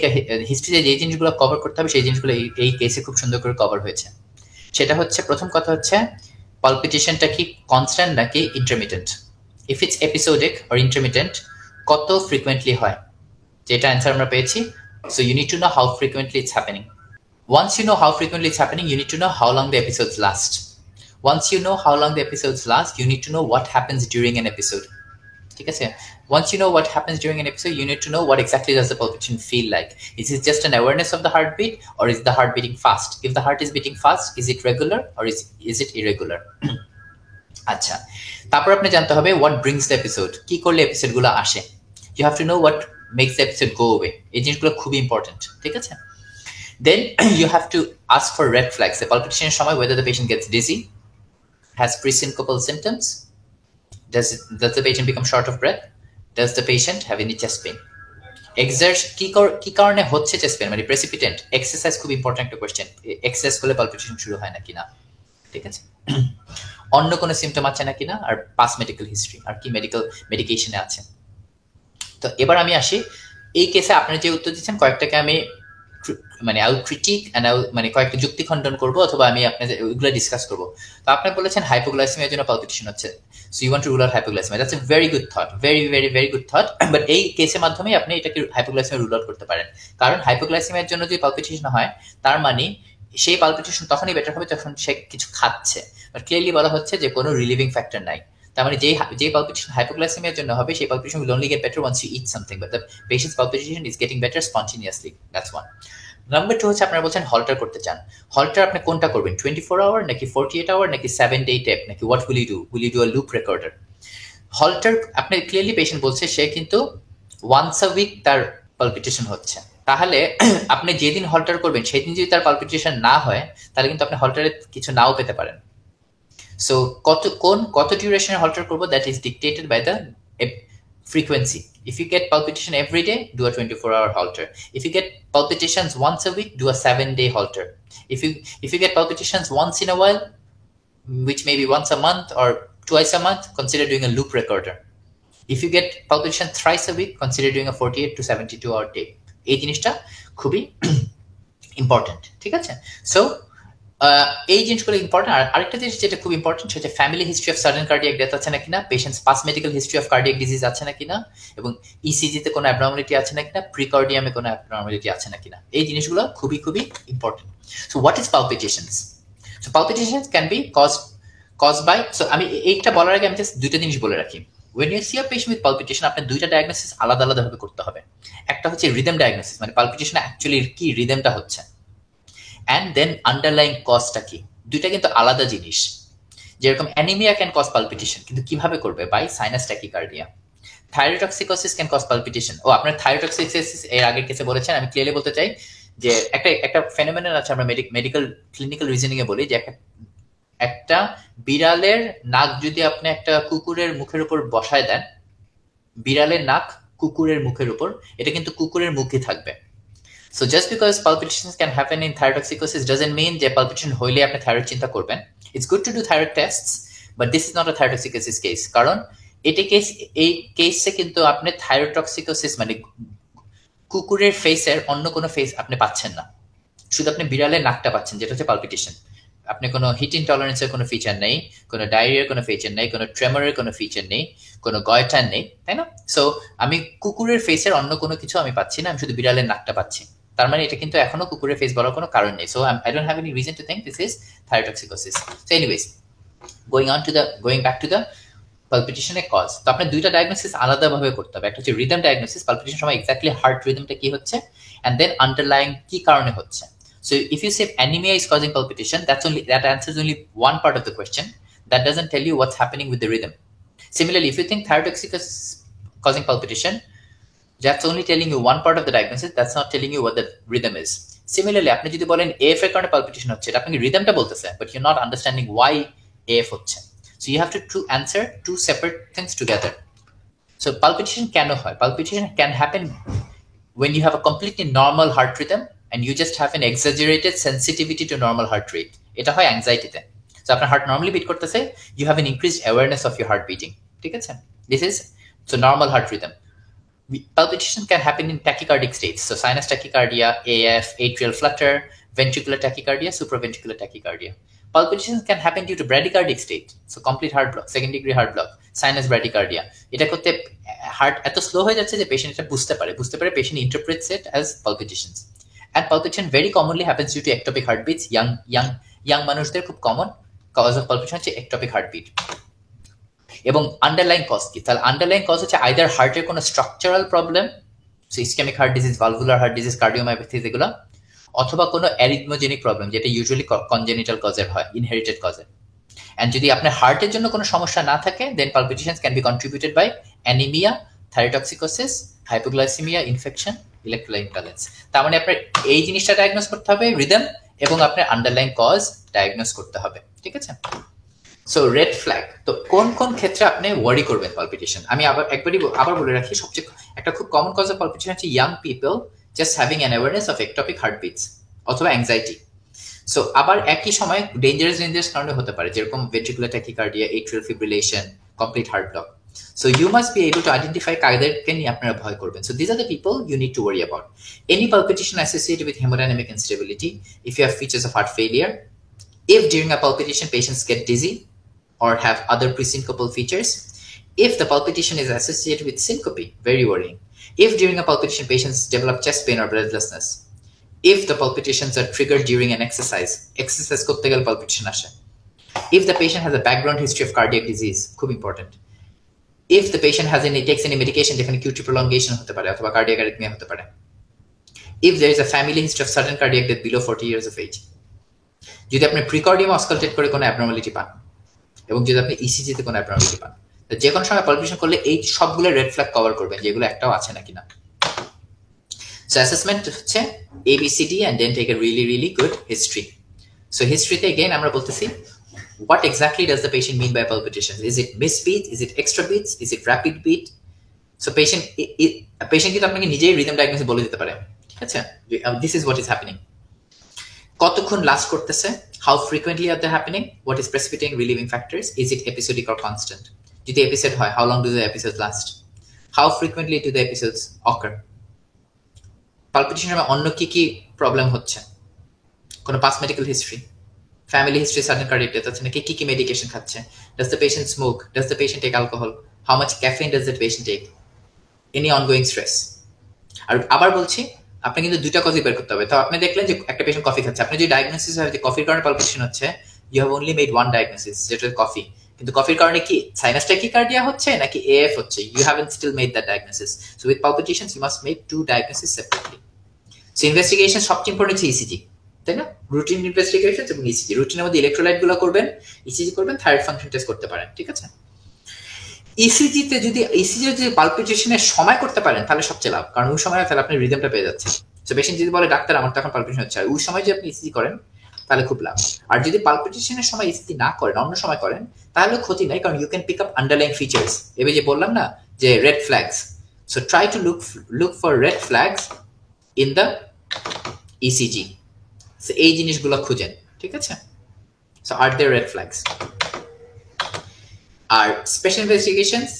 হিস্ট্রিতে যে জিনিসগুলো কভার করতে হবে সেই জিনিসগুলো এই কেসে খুব সুন্দর করে কভার হয়েছে। সেটা হচ্ছে প্রথম কথা হচ্ছে পালপিটেশনটা কি কনস্ট্যান্ট নাকি intermittent. If it's episodic or intermittent, কত ফ্রিকুয়েন্টলি হয়, যেটা অ্যান্সার আমরা পেয়েছি। So you need to know how frequently it's happening. Once you know how frequently it's happening, you need to know how long the episodes last. Once you know how long the episodes last, you need to know what happens during an episode. ঠিক আছে? Once you know what happens during an episode, you need to know what exactly does the palpitation feel like. Is it just an awareness of the heartbeat, or is the heart beating fast? If the heart is beating fast, is it regular or is it irregular? আচ্ছা, তারপর আপনি জানতে হবে what brings the episode, কি করলে episode গুলো আসে। You have to know what makes the episode go away. এই জিনিসগুলো খুবই ইম্পর্টেন্ট, ঠিক আছে? Then you have to ask for red flags. The palpitation সময় whether the patient gets dizzy, has presyncopal symptoms, does the patient become short of breath, does the patient have any chest pain. কি কারণে হচ্ছে chest pain, মানে প্রেসিপিটেন্ট। Exercise খুব important একটা question. Exercise করলে palpitation শুরু হয় নাকি না, ঠিক আছে? অন্য কোনো সিমটম আছে নাকি না, আর পাস মেডিকেল হিস্ট্রি, আর কি মেডিকেশনে আছে। তো এবার আমি আসি এই কেসে আপনারা যে উত্তর দিচ্ছেন কয়েকটাকে আমি মানে I will critic and I মানে কয়েকটা যুক্তি খণ্ডন করবো, অথবা আমি আপনাদের ওইগুলো ডিসকাস করবো। তো আপনি বলেছেন হাইপোগ্লাইসেমিয়ার জন্য পালপিটেশন হচ্ছে, so you want to rule out hypoglycaemia. That's a very good thought, very good thought. But এই কেসের মাধ্যমে আপনি এটাকে হাইপোগ্লাইসেমিয়া রুল আউট করতে পারেন, কারণ হাইপোগ্লাইসেমিয়ার জন্য যদি পালপিটেশন হয় তার মানে সেই পালপিটেশন তখনই বেটার হবে যখন সে কিছু খাচ্ছে। বাট ক্লিয়ারলি বলা হচ্ছে যে কোনো রিলিভিং ফ্যাক্টর নাই। তার মানে যে পালপিটেশন হাইপোগ্লাইসেমিয়ার জন্য হবে সেই palpitation will only get better once you eat something, but the patient's palpitation is getting better spontaneously. That's one. Number 2 হচ্ছে আপনারা বলছেন হল্টার করতে চান। হল্টার আপনি কোনটা করবেন, 24 আওয়ার নাকি 48 আওয়ার নাকি 7-day টেপ, নাকি what will you do a loop recorder? Holter আপনি ক্লিয়ারলি পেশেন্ট বলছে সে কিন্তু ওয়ান্স আ উইক তার পালপিটেশন হচ্ছে। তাহলে আপনি যেদিন হল্টার করবেন সেদিন যদি তার পালপিটেশন না হয় তাহলে কিন্তু আপনি হল্টারে কিছু নাও পেতে পারেন। সো কত ডিউরেশনের হল্টার করবো, that is dictated by the frequency. If you get palpitation every day, do a 24-hour halter. If you get palpitations once a week, do a 7-day halter. If you get palpitations once in a while, which may be once a month or twice a month, consider doing a loop recorder. If you get palpitation thrice a week, consider doing a 48 to 72-hour tape. এই জিনিসটা খুবই important, ঠিক আছে? So এই জিনিসগুলো important. আর আরেকটা জিনিস যেটা খুব ইম্পর্টেন্ট সেটা family history of sudden cardiac death আছে নাকি না, patient's past medical history of cardiac disease আছে নাকি না, এবং ইসিজিতে কোনো অ্যাবনর্মালিটি আছে নাকি না, প্রিকার্ডিয়ামে কোনো অ্যাবনর্মালিটি আছে নাকি না। এই জিনিসগুলো খুবই important. So what is palpitations? So palpitations can be cause by, so আমি এইটা বলার আগে আমি জাস্ট দুইটা জিনিস বলে রাখি। when you see a patient with palpitation আপনার দুইটা ডায়াগনোসিস আলাদা ভাবে করতে হবে। একটা হচ্ছে রিদম ডায়াগনোসিস, মানে পালপিটেশন অ্যাকচুয়ালি কি রিদমটা হচ্ছে, and then underlying কজটা কি, দুইটা কিন্তু আলাদা জিনিস। যেরকম অ্যানিমিয়া ক্যান কজ পালপিটেশন, কিন্তু কিভাবে করবে, by sinus tachycardia. Thyrotoxicosis can cause palpitation. ও আপনার থাইরোটক্সিকোসিস এর আগের কেসে বলেছেন, আমি ক্লিয়ারলি বলতে চাই যে একটা ফেনোমেনন আছে, আমরা মেডিকেল ক্লিনিক্যাল রিজনিং এ বলি যে একটা বিড়ালের নাক যদি আপনি একটা কুকুরের মুখের উপর বসায় দেন, বিড়ালের নাক কুকুরের মুখের উপর, এটা কিন্তু কুকুরের মুখে থাকবে। So just because palpitations can happen in thyrotoxicosis doesn't mean যে palpitation হইলে আপনি থাইরয়েড চিন্তা করবেন। It's good to do thyroid tests, but this is not a thyrotoxicosis case, কারণ এই কেসে কিন্তু আপনি থাইরোটক্সিকোসিস মানে কুকুরের ফেসের অন্য কোনো ফেস আপনি পাচ্ছেন না, শুধু আপনি বিড়ালের নাকটা পাচ্ছেন, যেটা হচ্ছে পালপিটেশন। আপনি কোনো হিট ইনটলারেন্সের কোনো ফিচার নেই, কোনো ডায়রিয়ার কোনো ফিচার নেই, কোনো ট্রেমরের কোনো ফিচার নেই, কোনো গয়টার নেই, তাই না? সো আমি কুকুরের ফেসের অন্য কোনো কিছু আমি পাচ্ছি না, আমি শুধু বিড়ালের নাকটা পাচ্ছি। তার মানে এটা কিন্তু এখনো কুকুরের ফেস বলার কোনো কারণ নেই। So I don't have any reason to think this is thyrotoxicosis. So anyways, going back to the পালপিটেশনের কজ। তো আপনার দুইটা ডায়াগনোসিস আলাদাভাবে করতে হবে। একটা হচ্ছে রিদম ডায়াগনোসিস, পালপিটেশন সময় এক্স্যাক্টলি হার্ট রিদমটা কি হচ্ছে, এন্ড দেন আন্ডারলাইং কি কারণে হচ্ছে। So if you say anemia is causing palpitation, that answers only one part of the question. That doesn't tell you what's happening with the rhythm. Similarly, if you think thyrotoxicosis is causing palpitation, that's only telling you one part of the diagnosis. That's not telling you what the rhythm is. Similarly, আপনি যদি বলেন AF এর কারণে palpitation হচ্ছে, এটা আপনি রিদমটা বলতেছে, but you're not understanding why AF হচ্ছে. So you have to answer two separate things together. So palpitation কেন হয়? Palpitation can happen when you have a completely normal heart rhythm and you just have an exaggerated sensitivity to normal heart rate. এটা হয় অ্যাংজাইটিতে। So আপনার heart normally beat করতেছে, you have an increased awareness of your heart beating, ঠিক আছে? This is so normal heart rhythm. Palpitation can happen in tachycardic states, so sinus tachycardia, AF, atrial flutter, ventricular tachycardia, supraventricular tachycardia. Palpitation can happen due to bradycardic state, so complete heart block, second degree heart block, sinus bradycardia. এটা করতে heart এত slow হয়ে যাচ্ছে যে patient এটা বুঝতে পারে patient interprets it as palpitations. And palpitation very commonly happens due to ectopic heartbeats. Young মানুষদের খুব কমন cause of palpitation হচ্ছে ectopic heartbeat. এবং আন্ডারলাইন কজ কি? তাহলে আন্ডারলাইন কজ হচ্ছে আইদার হার্টের কোনো structural problem, so ischaemic heart disease, valvular heart disease, cardiomyopathies এগুলো, অথবা কোনো অ্যারিথমোজেনিক প্রবলেম যেটা ইউজুয়ালি কনজেনিটাল কজের হয়, ইনহেরিটেড কজের। অ্যান্ড যদি আপনার হার্টের জন্য কোনো সমস্যা না থাকে, then palpitations can be contributed by anaemia, thyrotoxicosis, hypoglycaemia, infection, electrolyte imbalance. তার মানে আপনার এই জিনিসটা ডায়াগনোস করতে হবে, রিদম, এবং আপনার আন্ডারলাইন কজ ডায়াগনোস করতে হবে, ঠিক আছে? সো রেড ফ্ল্যাগ, তো কোন কোন ক্ষেত্রে আপনি ওয়ারি করবেন পালপিটেশন? আমি আবার বলে রাখি, সবচেয়ে একটা খুব কমন কজ অফ পালপিটেশন হচ্ছে young people just having an awareness of ectopic heartbeats অথবা অ্যাংজাইটি। সো আবার একই সময় ডেঞ্জারাস কারণে হতে পারে, যেরকম ventricular tachycardia, atrial fibrillation, complete heart block. So you must be able to identify কাদেরকে নিয়ে আপনারা ভয় করবেন. So these are the people you need to worry about. Any palpitation associated with hemodynamic instability, if you have features of heart failure, if during a palpitation patients get dizzy or have other presyncopal features, if the palpitation is associated with syncope, very worrying. If during a palpitation patients develop chest pain or breathlessness, if the palpitations are triggered during an exercise করতে গেলে palpitation আসে, if the patient has a background history of cardiac disease, খুব important. If the patient takes any medication, যেখানে QT prolongation হতে পারে অথবা cardiac arrhythmia হতে পারে. If there is a family history of sudden cardiac death below 40 years of age. যদি আপনি প্রিকার্ডিয়াম auscultate করে কোনো অ্যাবনর্মালিটি পান, এবং যদি আপনি ইসিজিতে কোনো অ্যাবনর্মালিটি পান, যে কোনো সময় পালপিটেশন করলে এই সবগুলো রেড ফ্ল্যাগ কভার করবেন, যেগুলো একটাও আছে নাকি না। সো অ্যাসেসমেন্ট হচ্ছে ABCD and then take a really good history. So হিস্ট্রিতে again আমরা বলতেছি, what exactly does the patient mean by palpitations? Is it missed beats? Is it extra beats? Is it rapid beat? So patient কিন্তু আপনাকে নিজেই rhythm diagnosis বলে দিতে পারে, ঠিক আছে? This is what is happening. কতক্ষণ লাস্ট করতেছে? How frequently are they happening? What is precipitating relieving factors? Is it episodic or constant? যদি এপিসোড হয়, how long do the episodes last? How frequently do the episodes occur? পালপিটেশনের সময় অন্য কি problem হচ্ছে? কোনো past medical history, family history, sudden cardiac death আছে নাকি? কি মেডিকেশন খাচ্ছে? Does the patient smoke? Does the patient take alcohol? How much caffeine does the patient take? Any ongoing stress? আর আবার বলছি, আপনি কিন্তু দুইটা কজই বের করতে হবে। তো আপনি দেখলেন যে একটা পেশেন্ট কফি খাচ্ছে, আপনি যদি ডায়াগনোসিস হয় যে কফির কারণে পালপিটেশন হচ্ছে, you have only made one diagnosis, যেটা কফি। কিন্তু কফির কারণে কি সাইনাস ট্যাকিকার্ডিয়া হচ্ছে নাকি AF হচ্ছে, you haven't still made that diagnosis. So with palpitations you must make two diagnosis separately. So investigation সবচেয়ে ইম্পর্টেন্ট হচ্ছে ইসিজি, তাই না? রুটিন ইনভেস্টিগেশন এবং ইসিজি। রুটিনের মধ্যে ইলেকট্রোলাইট গুলো করবেন, ইসিজি করবেন, থাইরয়েড ফাংশন টেস্ট করতে পারেন, ঠিক আছে? ইসিজিতে যদি পালপিটেশনের সময় করতে পারেন তাহলে সবচেয়ে লাভ, কারণ ওই সময় তাহলে আপনি রিদমটা পেয়ে যাচ্ছেন। সো পেশেন্ট যদি বলে ডাক্তার আমার তো এখন পালপিটেশন হচ্ছে, ওই সময় যদি আপনি ইসিজি করেন তাহলে খুব লাভ। আর যদি পালপিটেশনের সময় ইসিজি না করেন, অন্য সময় করেন, তাহলে ক্ষতি নাই, কারণ you can pick up underline features. এবার যে বললাম না যে red flags, so try to look for red flags in the ECG. সো এই জিনিসগুলো খুঁজেন, ঠিক আছে? সো আর দেয়ার রেড ফ্ল্যাগস। আর স্পেশাল ইনভেস্টিগেশনস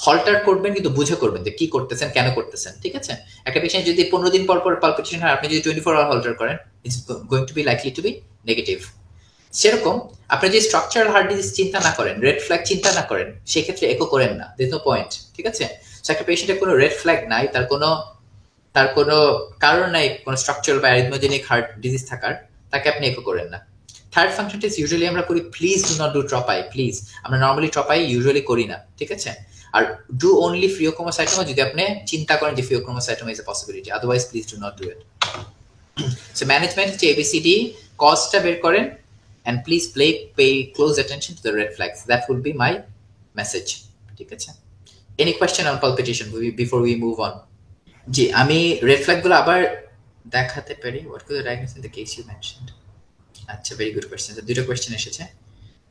হলটার করবেন, কিন্তু বুঝে করবেন যে কি করতেছেন, কেন করতেছেন, ঠিক আছে? একটা পেশেন্ট যদি 15 দিন পর পালপিটেশন হয়, আপনি যদি 24 আওয়ার হলটার করেন, it's going to be likely to be negative. সেরকম আপনি যদি স্ট্রাকচারাল হার্ট ডিজিজ চিন্তা না করেন, রেড ফ্ল্যাগ চিন্তা না করেন, সেক্ষেত্রে একো করেন না, দেয়ার নো পয়েন্ট, ঠিক আছে? সো একটা পেশেন্টের কোনো রেড ফ্ল্যাগ নাই, তার কোনো কারণ নাই কোনো স্ট্রাকচারাল বা অ্যারিথমোজেনিক হার্ট ডিজিজ থাকার, তাকে আপনি একো করেন না। থার্ড ফাংশন টেস্ট ইউজুয়ালি আমরা করি, please do not do trop I, please. আমরা নর্মালি ট্রপাই ইউজুয়ালি করি না, ঠিক আছে? আর ডু অনলি ফিওক্রোমোসাইটোমা যদি আপনি চিন্তা করেন যে phaeochromocytoma is a possibility, otherwise please do not do it. So management হচ্ছে ABCD, কজটা বের করেন, and please pay close attention to the red flags. That would be my message, ঠিক আছে? Any question on palpitation before we move on? জি, আমি red flag গুলো আবার দেখাতে পারি। What was the diagnosis in the case you mentioned? আচ্ছা, very good question. So দুটো question এসেছে,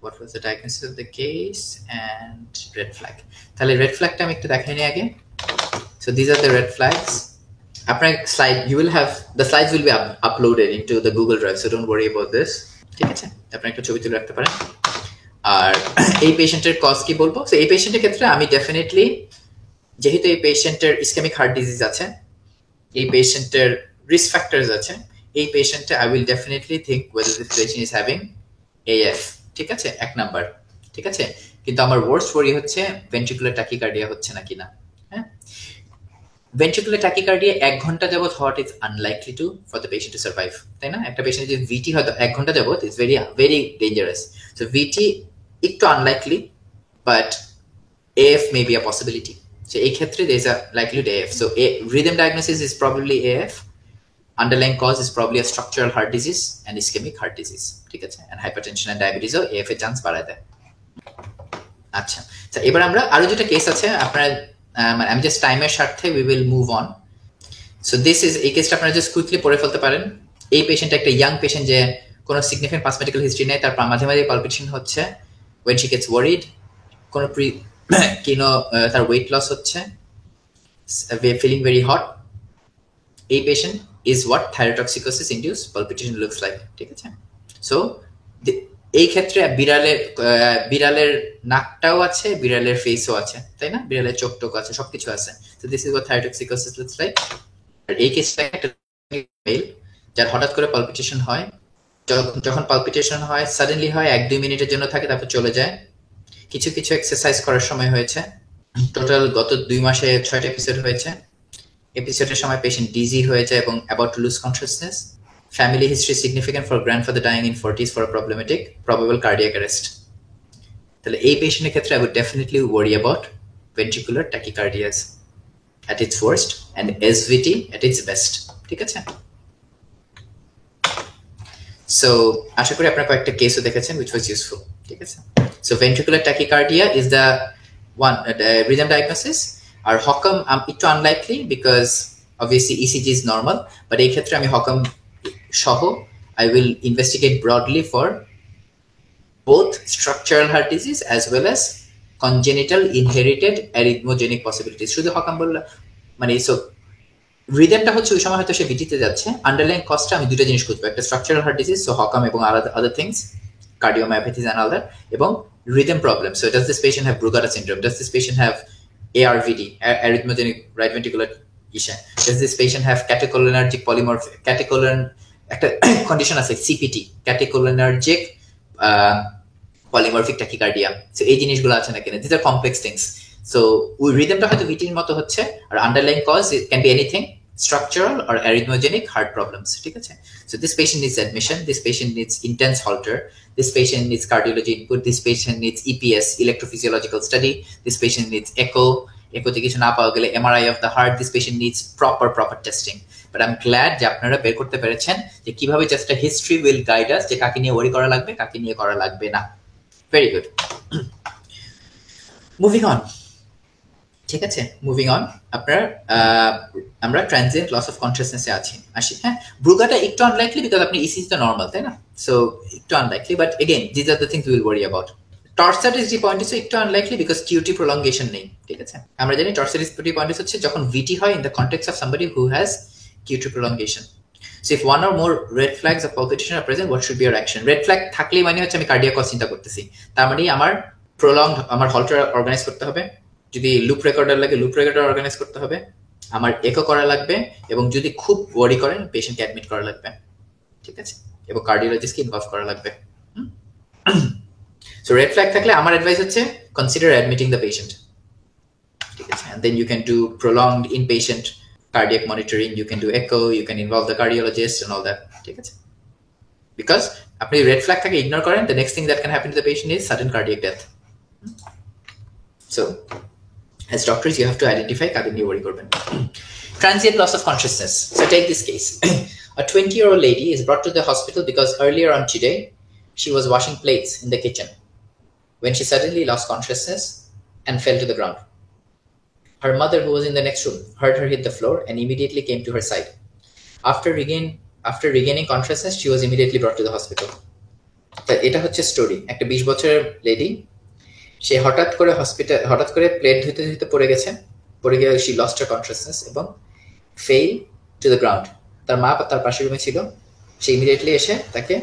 what was the diagnosis of the case and red flag. তাহলে red ফ্ল্যাগটা আমি একটু দেখাই নি আগে। So these are the red flags. আপনার slide, the slides will be uploaded into the Google Drive, so don't worry about this, ঠিক আছে? আপনি একটা ছবি তুলে রাখতে পারেন। আর এই পেশেন্টের কজ কি বলবো? তো এই পেশেন্টের ক্ষেত্রে আমি ডেফিনেটলি, যেহেতু এই পেশেন্টের ইসকেমিক হার্ট ডিজিজ আছে, এই পেশেন্টের রিস্ক ফ্যাক্টরস আছে, এই পেশেন্টে I will definitely think whether this patient is having AF. ঠিক আছে, এক নাম্বার। ঠিক আছে, কিন্তু আমার ওয়ার্স্ট ওয়ারি হচ্ছে ভেন্ট্রিকুলার ট্যাকিকার্ডিয়া হচ্ছে নাকি না। হ্যাঁ, ভেন্ট্রিকুলার ট্যাকিকার্ডিয়া 1 ঘন্টা যাবত হওয়াটা is unlikely to for the patient to survive, তাই না? একটা পেশেন্ট যদি ভিটি হয়তো 1 ঘন্টা যাবত is very very dangerous. So VT একটু unlikely, but AF may be a possibility. So এই ক্ষেত্রে there is a likelihood AF. So rhythm diagnosis is probably AF. Underlying cause is probably a structural heart disease and ischemic heart disease. ঠিক আছে, and hypertension and diabetes ও AF এর chance বাড়ায় দেয়। আচ্ছা, এবার আমরা আরো যেটা কেস আছে আপনারা, আমি জাস্ট টাইমের স্বার্থে we will move on. So this is, এই কেসটা আপনারা জাস্ট কুইকলি পড়ে ফেলতে পারেন। এই পেশেন্ট একটা ইয়াং পেশেন্ট, যে কোনো সিগনিফিকেন্ট পাস্ট মেডিকেল হিস্ট্রি নেই, তার মাঝে মাঝে পালপিটেশন হচ্ছে when she gets worried, কোনো তার ওয়েট লস হচ্ছে, ফিলিং ভেরি হট। এই patient is what thyrotoxicosis induce palpitation looks like. ঠিক আছে, সো এই ক্ষেত্রে বিড়ালের নাকটাও আছে, বিড়ালের ফেসও আছে, তাই না? বিড়ালের চোখ টোক আছে, সবকিছু আছে। তো this is what thyrotoxicosis looks like. আর এই কেসটা একটা মেল যার হঠাৎ করে পালপিটেশন হয়, যখন পালপিটেশন হয় সাডেনলি হয়, 1-2 মিনিটের জন্য থাকে, তারপর চলে যায়। কিছু কিছু এক্সারসাইজ করার সময় হয়েছে। টোটাল গত 2 মাসে 6টা এপিসোড হয়েছে। এপিসোডের সময় পেশেন্ট ডিজি হয়ে যায় এবং about to lose consciousness. Family history significant for grandfather dying in 40s for problematic probable cardiac arrest. তাহলে এই পেশেন্টের ক্ষেত্রে I would definitely worry about ventricular tachycardias at its worst and SVT at its best. ঠিক আছে, so আশা করি আপনারা কয়েকটা কেসও দেখেছেন which was useful. ঠিক আছে, so ventricular tachycardia is the one rhythm diagnosis. আর হকম একটু unlikely because obviously ECG is normal, but এই ক্ষেত্রে আমি হকম সহ I will investigate broadly for both structural heart disease as well as congenital inherited arrhythmogenic possibilities. শুধু হকম বললে মানে, so রিদমটা হচ্ছে ওই সময় হয়তো সে ভিটিতে যাচ্ছে, আন্ডারলাইন কজটা আমি দুটো জিনিস খুঁজবো, একটা স্ট্রাকচারাল হার্ট ডিজিজ, সো হকাম এবং other things, cardiomyopathies and all that, এবং rhythm problem. So does this patient have Brugada syndrome? Does this patient have ARVD, arrhythmogenic right ventricular issue? Does this patient have catecholinergic polymorphic, একটা condition আছে CPT, catecholinergic polymorphic tachycardia. So এই জিনিসগুলো আছে না কিনা, these are complex things. So ওই রিদমটা হয়তো ভিটির মতো হচ্ছে, আর underline cause it can be anything structural or arrhythmogenic heart problems. ঠিক আছে, so this patient needs admission, this patient needs intense Holter, this patient needs cardiology input, this patient needs EPS, electrophysiological study, this patient needs echo তে কিছু না পাওয়া গেলে MRI of the heart, this patient needs proper testing. But I'm glad যে আপনারা বের করতে পেরেছেন যে কিভাবে জাস্ট হিস্ট্রি উইল গাইড আস যে কাকে নিয়ে ওয়ারি করা লাগবে, কাকে নিয়ে করা লাগবে না। Very good, moving on. ঠিক আছে, মুভিং অন। আমরা ট্রানজিয়েন্ট লস অফ কনসিয়াসনেসে আসি। হ্যাঁ, ব্রুগাটা একটু আনলাইকলি বিকজ আপনি ইসিজি তো নর্মাল, তাই না? সো একটু unlikely, but again this are the things we will worry about. Torsades de pointes একটু আনলাইকলি বিকজ কিউটি প্রলঙ্গেশন নেই। ঠিক আছে, আমরা জানি টর্সাইটিস ডিপয়েন্টিস হচ্ছে যখন ভিটি হয় in the context of somebody who has cutie prolongation. So if one or more red flags of palpitation are present, what should be your action? Red flag থাকলেই মানে হচ্ছে আমি কার্ডিয়াক কজ চিন্তা করতেছি, তার মানে আমার প্রলংড, আমার হল্টার অর্গানাইজ করতে হবে, যদি লুপ রেকর্ডার লাগে লুপ রেকর্ডার অর্গানাইজ করতে হবে, আমার একো করা লাগবে, এবং যদি খুব ওয়ারি করেন পেশেন্টকে অ্যাডমিট করা লাগবে। ঠিক আছে, এবং কার্ডিওলজিস্টকে ইনভলভ করা লাগবে। সো রেড ফ্ল্যাগ থাকলে আমার অ্যাডভাইস হচ্ছে কনসিডার অ্যাডমিটিং দ্য পেশেন্ট। ঠিক আছে, and then you can do prolonged inpatient cardiac monitoring, you can do echo, you can involve the cardiologist and all that. ঠিক আছে, because আপনি রেড ফ্ল্যাগ থাকে ignore করেন, the next thing that can happen to the patient is sudden cardiac death. So as doctors you have to identify কাদের নিয়ে ওয়ারি করবেন। Transient loss of consciousness. So take this case. A 20-year-old lady is brought to the hospital because earlier on today she was washing plates in the kitchen when she suddenly lost consciousness and fell to the ground. Her mother, who was in the next room, heard her hit the floor and immediately came to her side. After regaining consciousness, she was immediately brought to the hospital. এটা হচ্ছে story. একটা 20 বছরের lady, সে হঠাৎ করে plate ধুতে ধুতে পড়ে গিয়ে she lost her consciousness এবং fell to the ground. তার মা তার পাশের রুমে ছিল, সে ইমিডিয়েটলি এসে তাকে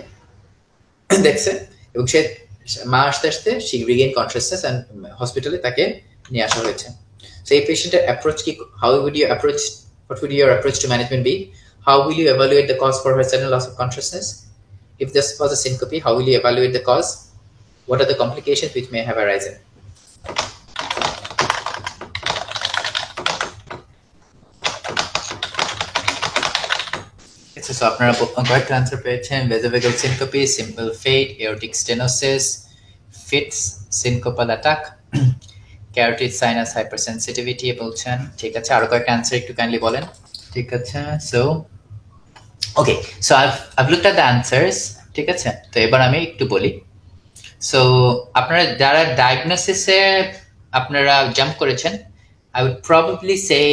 দেখছে এবং সে মা আসতে আসতে she regained consciousness and হসপিটালে তাকে নিয়ে আসা হয়েছে। So এই পেশেন্টের অ্যাপ্রোচ কি, how would you approach, what would your approach to management be? How will you evaluate the cause for her sudden loss of consciousness? If this was a syncope, how will you evaluate the cause? What are the complications which may have arisen? So আপনারা correct answer পেয়েছেন। Vasovagal syncope, simple fate, aortic stenosis, fits, syncopal attack, carotid sinus hypersensitivity বলছেন। ঠিক আছে, আরো কয়েকটা answer একটু kindly বলেন। ঠিক আছে, so okay, so I've looked at the answers. ঠিক আছে, তো এবার আমি একটু বলি। So আপনারা যারা ডায়াগনোসিসে আপনারা জাম্প করেছেন, I would probably say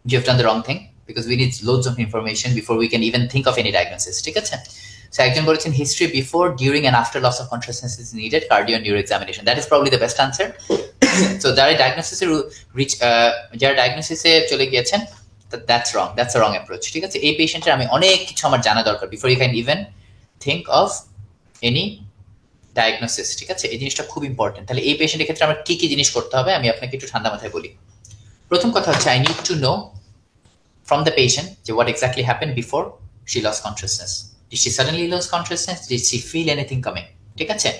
you have done the wrong thing because we need loads of information before we can even think of any diagnosis. ঠিক আছে, so একজন বলেছেন history before, during and after loss of consciousness is needed, cardio neuro examination. That is probably the best answer. So যারা ডায়াগনোসিসে যারা ডায়াগনোসিসে চলে গিয়েছেন, that's wrong, that's the wrong approach. ঠিক আছে, এই পেশেন্টের আমি অনেক কিছু আমার জানা দরকার before you can even think of any diagnosis. ঠিক আছে, এই জিনিসটা খুব ইম্পর্টেন্ট। তাহলে এই পেশেন্টের ক্ষেত্রে আমার কি কি জিনিস করতে হবে আমি আপনাকে একটু ঠান্ডা মাথায় বলি। প্রথম কথা হচ্ছে I need to know from the patient যে what exactly happened before she lost consciousness. Did she suddenly lose consciousness? Did she feel anything coming? ঠিক আছে,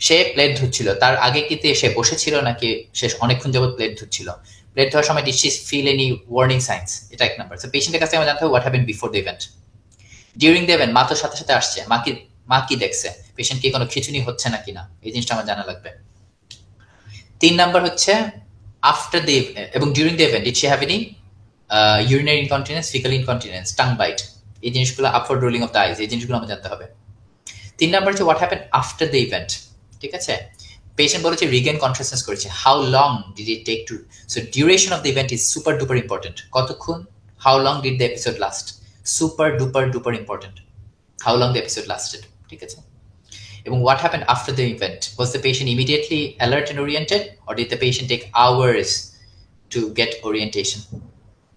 সে প্লেট ধুচ্ছিল, তার আগে কি সে বসেছিল নাকি সে অনেকক্ষণ যাবত প্লেট ধুচ্ছিল? প্লেট ধোয়ার সময় did she feel any warning signs? এটা এক নাম্বার। সো পেশেন্টের কাছে আমার জানতে হবে what happened before the event. During the event মা তো সাথে সাথে আসছে, মা কি দেখছে, পেশেন্ট কি কোনো খিচুনি হচ্ছে নাকি না, এই জিনিসটা আমার জানা লাগবে। 3 নাম্বার হচ্ছে আফটার দ্য এবং during the event did she have any urinary incontinence, fecal incontinence, tongue bite, এই জিনিসগুলো, upward rolling of the eyes, এই জিনিসগুলো আমার জানতে হবে। 3 নাম্বার হচ্ছে what happened after the event। ঠিক আছে, পেশেন্ট বলেছে রিগেন কনসিয়াসনেস করেছে, how long did it take to, so duration of the event is super duper important. কতক্ষণ, how long did the episode last, super duper duper important, how long the episode lasted. ঠিক আছে, এবং what happened after the event, was the patient immediately alert and oriented or did the patient take hours to get orientation?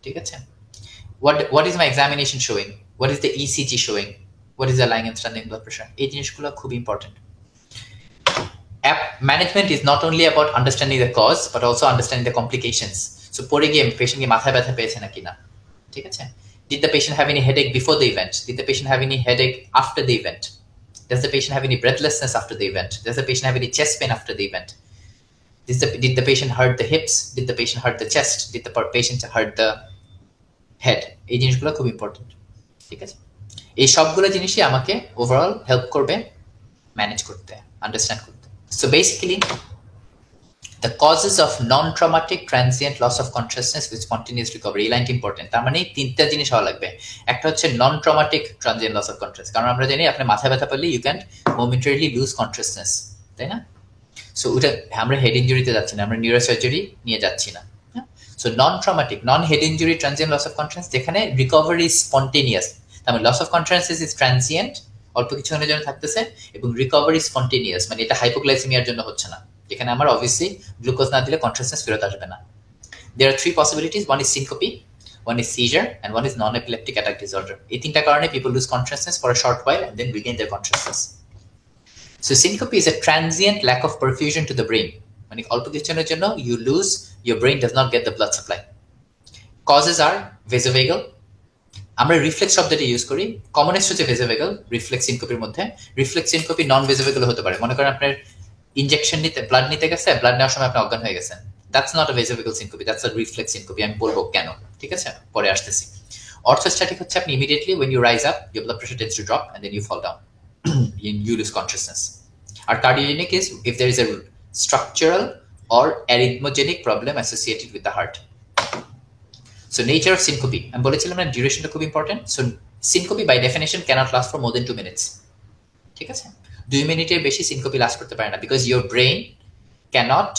ঠিক আছে, what is my examination showing, what is the ECG showing, what is the lying and standing blood pressure, এই জিনিসগুলো খুব important. Management is not only about understanding the cause but also understanding the complications. So পরে গিয়ে patient কি মাথা ব্যথা পেয়েছে নাকি না, ঠিক আছে, did the patient have any headache before the event, did the patient have any headache after the event, does the patient have any breathlessness after the event, does the patient have any chest pain after the event, did the patient hurt the hips, did the patient hurt the chest, did the patient hurt the head, এই জিনিসগুলো খুব important. ঠিক আছে, এই সবগুলো জিনিসই আমাকে overall help করবে ম্যানেজ করতে, আন্ডারস্ট্যান্ড করতে। So basically the causes of non-traumatic transient loss of consciousness with spontaneous recovery, এই লাইনটা ইম্পর্টেন্ট। তার মানে তিনটা জিনিস হওয়া লাগবে। একটা হচ্ছে non traumatic transient loss of consciousness, কারণ আমরা জানি আপনার মাথা ব্যথা পেলে you can momentarily lose consciousness, তাই না? সো ওটা আমরা হেড ইঞ্জুরিতে যাচ্ছি না, আমরা নিউরোসার্জারি নিয়ে যাচ্ছি না। So non traumatic, non head injury transient loss of consciousness, যেখানে রিকভারি স্পন্টেনিয়াস, তার মানে loss of consciousness is transient, অল্প কিছুক্ষণের জন্য থাকতেছে, এবং রিকভারি স্পন্টেনিয়াস, মানে এটা হাইপোগ্লাইসেমিয়ার জন্য হচ্ছে না, যেখানে আমার অবভিয়াসলি গ্লুকোজ না দিলে কনসিয়াসনেস ফেরত আসবে না। There are 3 possibilities, one is syncope, one is seizure, and one is non-epileptic attack disorder. এই তিনটা কারণে people lose consciousness for a short while and then regain their consciousness. So syncope is a transient lack of perfusion to the brain, মানে অল্প কিছুক্ষণের জন্য you lose, your brain does not get the blood supply. Causes are vasovagal, আমরা reflex শব্দটা use করি, commonest হচ্ছে ভেসোভেগাল, reflex সিনকোপির মধ্যে। Reflex সিনকোপি নন ভেসোভেগাল হতে পারে, মনে করেন আপনার ইনজেকশন নিতে, ব্লাড নিতে গেছে, ব্লাড নেওয়ার সময় আপনি অজ্ঞান হয়ে গেছেন, that's not a vasovagal syncope, that's a reflex syncope. আমি বলবো কেন, ঠিক আছে, পরে আসতেছি। অর্থোস্ট্যাটিক হচ্ছে আপনি immediately when you rise up your blood pressure tends to drop and then you fall down, you lose consciousness. আর cardiogenic is if there is a structural or arrhythmogenic problem associated with the heart. So nature of syncope, আমি বলেছিলাম না ডিউরেশনটা খুব important. So syncope by definition cannot last for more than 2 minutes, ঠিক আছে, 2 মিনিটের বেশি syncope last করতে পারে না, because your brain cannot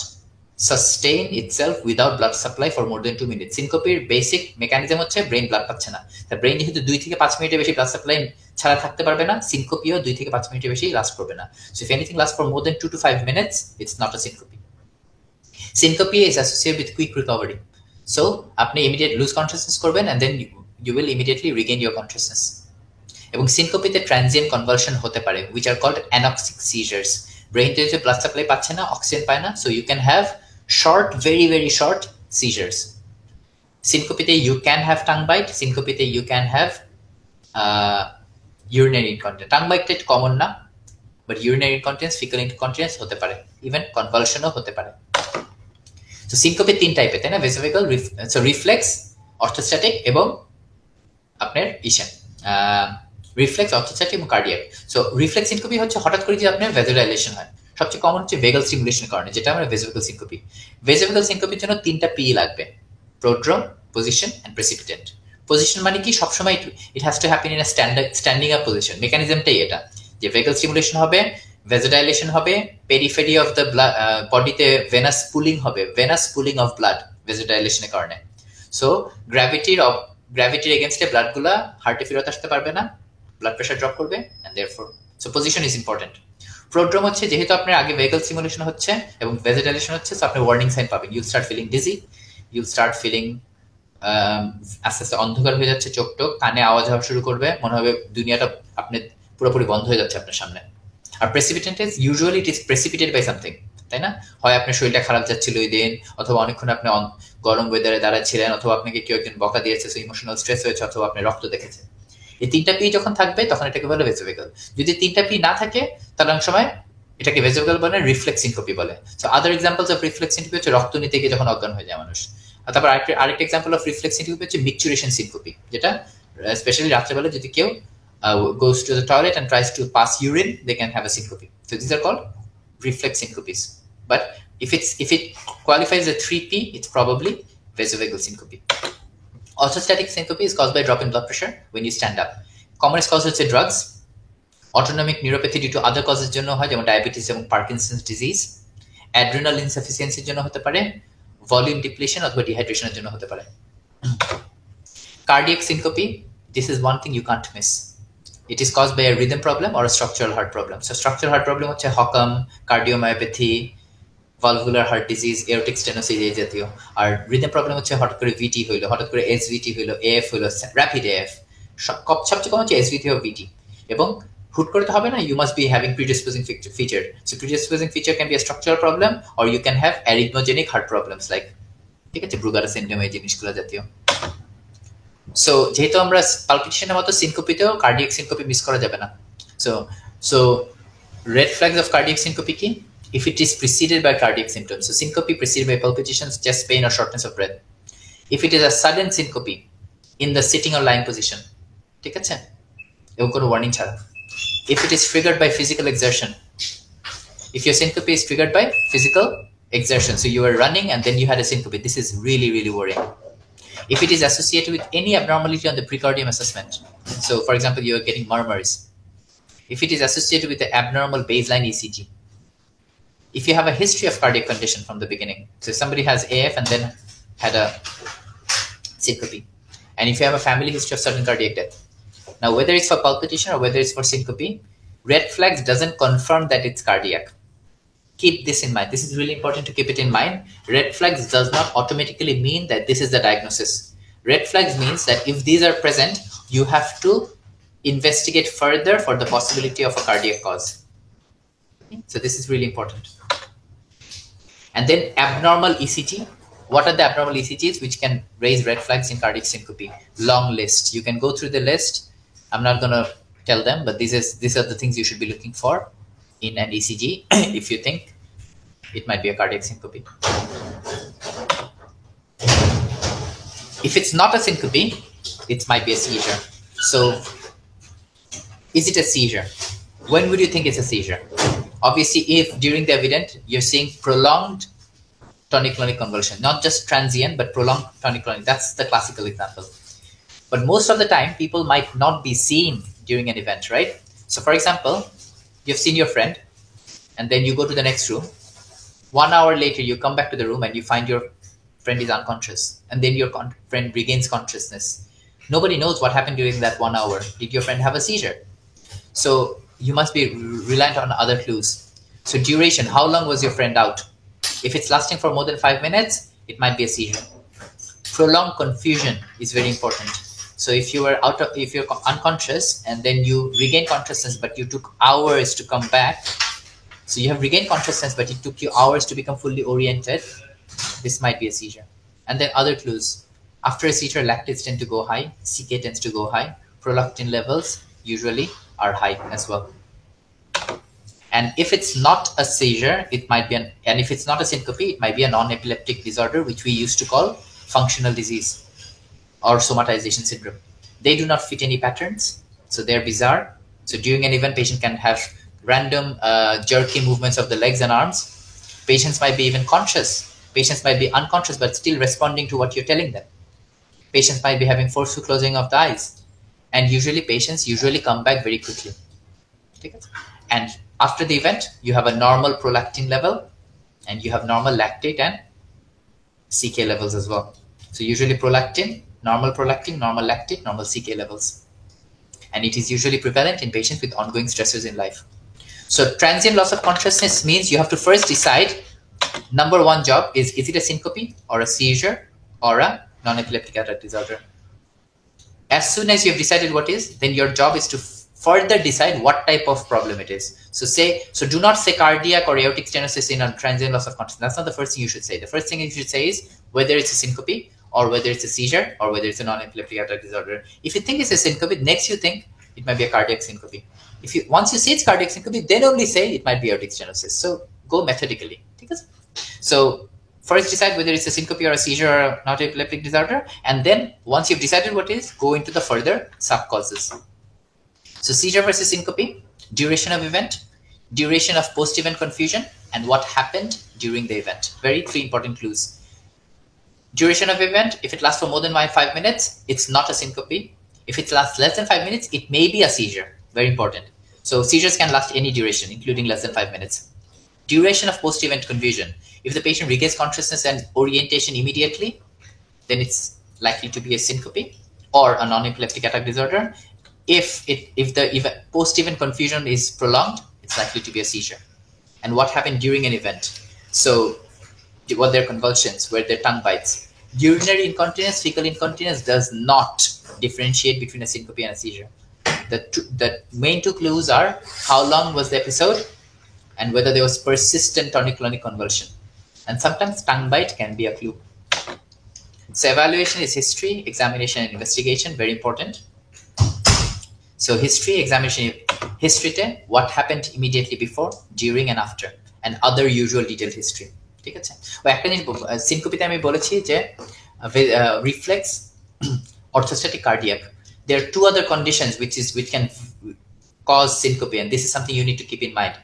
sustain itself without blood supply for more than 2 minutes. syncope-এর বেসিক মেকানিজম হচ্ছে ব্রেন ব্লাড পাচ্ছে না, তা ব্রেন যেহেতু 2 থেকে 5 মিনিটের বেশি ব্লাড সাপ্লাই ছাড়া থাকতে পারবে না, syncope-ও 2 থেকে 5 মিনিটের বেশি লাস্ট করবে না। So if anything lasts for more than 2 to 5 minutes, it's not a syncope. Syncope is associated with quick recovery. So আপনি ইমিডিয়েট লুজ কনসিয়াসনেস করবেন and then you will immediately regain your consciousness. এবং সিনকোপিতে transient convulsion হতে পারে which are called anoxic seizures. Brain যে blood supply পাচ্ছে না, oxygen পায় না, so you can have short, very very short seizures. সিনকোপিতে you can have tongue bite, সিনকোপিতে you can have urinary incontinence. Tongue বাইটটা একটু কমন না, but urinary incontinence, faecal incontinence হতে পারে, ইভেন কনভালশনও হতে পারে। তো সিনকোপে 3 টাইপের, তাই না? ভেসোভেগাল, রিফ্লেক্স, অর্থোস্ট্যাটিক এবং আপনার রিফ্লেক্স, অর্থোস্ট্যাটিক এবং কার্ডিয়াক। সো রিফ্লেক্স সিনকোপি হচ্ছে হঠাৎ করে যে আপনার ভেজোডাইলেশন হয়। সবচেয়ে কমন হচ্ছে ভেগাল স্টিমুলেশনের কারণে, যেটা আমরা ভেসোভেগাল সিনকোপি। ভেসোভেগাল সিনকোপির জন্য 3টা পি লাগবে: prodrome, position and precipitant. Position মানে কি? সবসময় it has to happen in a standing up position. মেকানিজমটাই এটা, যে ভেগাল স্টিমুলেশন হবে, ভেজোডাইলেশন হবে, পেরিফেরি অফ দ্য বডিতে ভেনাস পুলিং হবে, ভেনাস পুলিং অফ ব্লাড ভেজোডাইলেশনের কারণে। সো গ্র্যাভিটির এগেনস্টে ব্লাড গুলা হার্টে ফেরত আসতে পারবে না, ব্লাড প্রেশার ড্রপ করবে, and therefore so position is important. Prodrome হচ্ছে যেহেতু আপনার আগে ভেহিকল স্টিমুলেশন হচ্ছে এবং ভেজোডাইলেশন হচ্ছে, সো আপনি ওয়ার্নিং সাইন পাবেন। ইউল স্টার্ট ফিলিং ডিজি, ইউল স্টার্ট ফিলিং আস্তে আস্তে অন্ধকার হয়ে যাচ্ছে চোখ টোক, কানে আওয়াজ হওয়া শুরু করবে, মনে হবে দুনিয়াটা আপনি পুরোপুরি বন্ধ হয়ে যাচ্ছে আপনার সামনে। আর precipitant is usually it is precipitated by something, তাই না? হয় আপনার শরীরটা খারাপ যাচ্ছিল ওই দিন, অথবা অনেকক্ষণ আপনি গরম ওয়েদারে দাঁড়াচ্ছিলেন, অথবা আপনাকে কেউ একজন বকা দিয়েছে, সো ইমোশনাল স্ট্রেস হয়েছে, অথবা আপনি রক্ত দেখেছে। এই 3টা পি যখন থাকবে তখন এটাকে বলে ভেসোভেগাল। যদি 3টা পি না থাকে তাহলে অনেক সময় এটাকে ভেসোভেগাল বলে, রিফ্লেক্স সিনকোপি বলে। So other examples of reflex syncope হচ্ছে রক্ত নিতে গিয়ে যখন অজ্ঞান হয়ে যায় মানুষ। আর তারপর আরেকটা এক্সাম্পল অফ রিফ্লেক্স সিনকোপি হচ্ছে মিকচুরেশন সিনকোপি, যেটা স্পেশালি রাত্রেবেলা যদি কেউ goes to the toilet and tries to pass urine, they can have a syncope. So these are called reflex syncopes. But if it qualifies as 3P, it's probably vasovagal syncope. Orthostatic syncope is caused by drop in blood pressure when you stand up. Commonest cause হচ্ছে drugs, autonomic neuropathy due to other causes জন্য হয়, যেমন diabetes এবং Parkinson's disease, adrenal ইনসাফিসিয়েন্সির জন্য হতে পারে, volume depletion অথবা ডিহাইড্রেশনের জন্য হতে পারে। Cardiac syncope, this is one thing you can't miss. It is caused by a rhythm problem or a structural heart problem. So structural heart problem হচ্ছে HOCM, cardiomyopathy, valvular heart disease, aortic stenosis এই জাতীয়। আর rhythm problem হচ্ছে হঠাৎ করে VT হইলো, হঠাৎ করে SVT হইলো, AF হইলো, rapid AF। সবচেয়ে কম হচ্ছে SVT ও VT। এবং হুট করে তো হবে না, you must be having predisposing feature. So predisposing feature can be a structural problem or you can have arrhythmogenic heart problems like, ঠিক আছে, ব্রুগার সিনড্রোম, এই জিনিসগুলো জাতীয়। সো যেহেতু আমরা পালপিটেশনের মতো সিনকোপিতেও কার্ডিয়াক সিনকোপি মিস করা যাবে না। So red flags of cardiac syncope কি? If it is preceded by cardiac symptoms, so syncope preceded by palpitations, chest pain or shortness of breath. If it is a sudden syncope in the sitting or lying position, ঠিক আছে, এবং কোনো warning ছাড়া। If it is triggered by physical exertion, if your syncope is triggered by physical exertion, so you were running and then you had a syncope, this is really, really worrying. If it is associated with any abnormality on the precardium assessment, so for example, you are getting murmurs. If it is associated with the abnormal baseline ECG. If you have a history of cardiac condition from the beginning, so if somebody has AF and then had a syncope, and if you have a family history of sudden cardiac death. Now, whether it's for palpitation or whether it's for syncope, red flags doesn't confirm that it's cardiac. Keep this in mind. This is really important to keep it in mind. Red flags does not automatically mean that this is the diagnosis. Red flags means that if these are present, you have to investigate further for the possibility of a cardiac cause. So this is really important. And then abnormal ECG. What are the abnormal ECGs which can raise red flags in cardiac syncope? Long list. You can go through the list. I'm not going to tell them, but these are the things you should be looking for in an ECG if you think it might be a cardiac syncope. If it's not a syncope, it might be a seizure. So, is it a seizure? When would you think it's a seizure? Obviously, if during the evident you're seeing prolonged tonic-clonic convulsion, not just transient, but prolonged tonic-clonic. That's the classical example. But most of the time, people might not be seen during an event, right? So, for example, you've seen your friend, and then you go to the next room. 1 hour later, you come back to the room and you find your friend is unconscious, and then your friend regains consciousness. Nobody knows what happened during that 1 hour. Did your friend have a seizure? So you must be reliant on other clues. So duration, how long was your friend out? If it's lasting for more than 5 minutes, it might be a seizure. Prolonged confusion is very important. So if you're unconscious and then you regain consciousness, but you took hours to come back, So you have regained consciousness, but it took you hours to become fully oriented. This might be a seizure. And then other clues. After a seizure, lactates tend to go high, CK tends to go high, prolactin levels usually are high as well. And if it's not a seizure, it might be and if it's not a syncope, it might be a non-epileptic disorder, which we used to call functional disease or somatization syndrome. They do not fit any patterns, so they're bizarre. So during an event, patient can have random jerky movements of the legs and arms. Patients might be even conscious. Patients might be unconscious, but still responding to what you're telling them. Patients might be having forceful closing of the eyes. And usually patients come back very quickly. And after the event, you have a normal prolactin level, and you have normal lactate and CK levels as well. So usually normal lactate, normal CK levels. And it is usually prevalent in patients with ongoing stressors in life. So transient loss of consciousness means you have to first decide, number one job is it a syncope or a seizure or a non-epileptic attack disorder? As soon as you have decided what is, then your job is to further decide what type of problem it is. So do not say cardiac or aortic stenosis in a transient loss of consciousness. That's not the first thing you should say. The first thing you should say is whether it's a syncope or whether it's a seizure or whether it's a non-epileptic attack disorder. If you think it's a syncope, next you think it might be a cardiac syncope. Once you say it's cardiac syncope, then only say it might be aortic stenosis. So go methodically. So first decide whether it's a syncope or a seizure or a non-epileptic disorder, and then once you've decided what it is, go into the further sub-causes. So seizure versus syncope, duration of event, duration of post-event confusion, and what happened during the event. Three important clues. Duration of event, if it lasts for more than 5 minutes, it's not a syncope. If it lasts less than 5 minutes, it may be a seizure. Very important. So seizures can last any duration, including less than 5 minutes. Duration of post-event confusion. If the patient regains consciousness and orientation immediately, then it's likely to be a syncope or a non-epileptic attack disorder. If the post-event confusion is prolonged, it's likely to be a seizure. And what happened during an event? So were there convulsions? Were there tongue bites? Urinary incontinence, fecal incontinence does not differentiate between a syncope and a seizure. The main two clues are how long was the episode and whether there was persistent tonic-clonic convulsion. And sometimes tongue bite can be a clue. So evaluation is history, examination, and investigation, very important. So history, examination, history, what happened immediately before, during, and after, and other usual detailed history. ঠিক আছে? ও একটা জিনিস সিনকোপিতে আমি বলেছি যে reflex, orthostatic cardiac. There are two other conditions which can cause syncope, and this is something you need to keep in mind.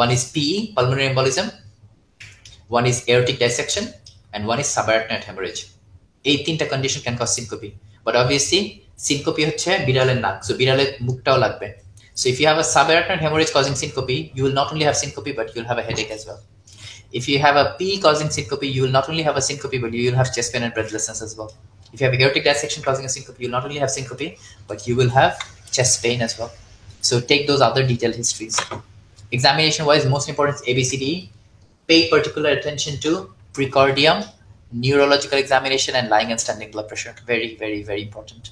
One is PE, pulmonary embolism. One is aortic dissection, and one is subarachnoid hemorrhage. এই তিনটা condition can cause syncope, but obviously syncope হচ্ছে বিড়ালের নাক, so বিড়ালের মুখটাও লাগবে. So if you have a subarachnoid hemorrhage causing syncope, you will not only have syncope, but you will have a headache as well. If you have a PE causing syncope, you will not only have a syncope, but you will have chest pain and breathlessness as well. If you have aortic dissection causing a syncope, you will not only have syncope, but you will have chest pain as well. So take those other detailed histories. Examination-wise, most important is ABCD. Pay particular attention to precordium, neurological examination, and lying and standing blood pressure. Very, very, very important.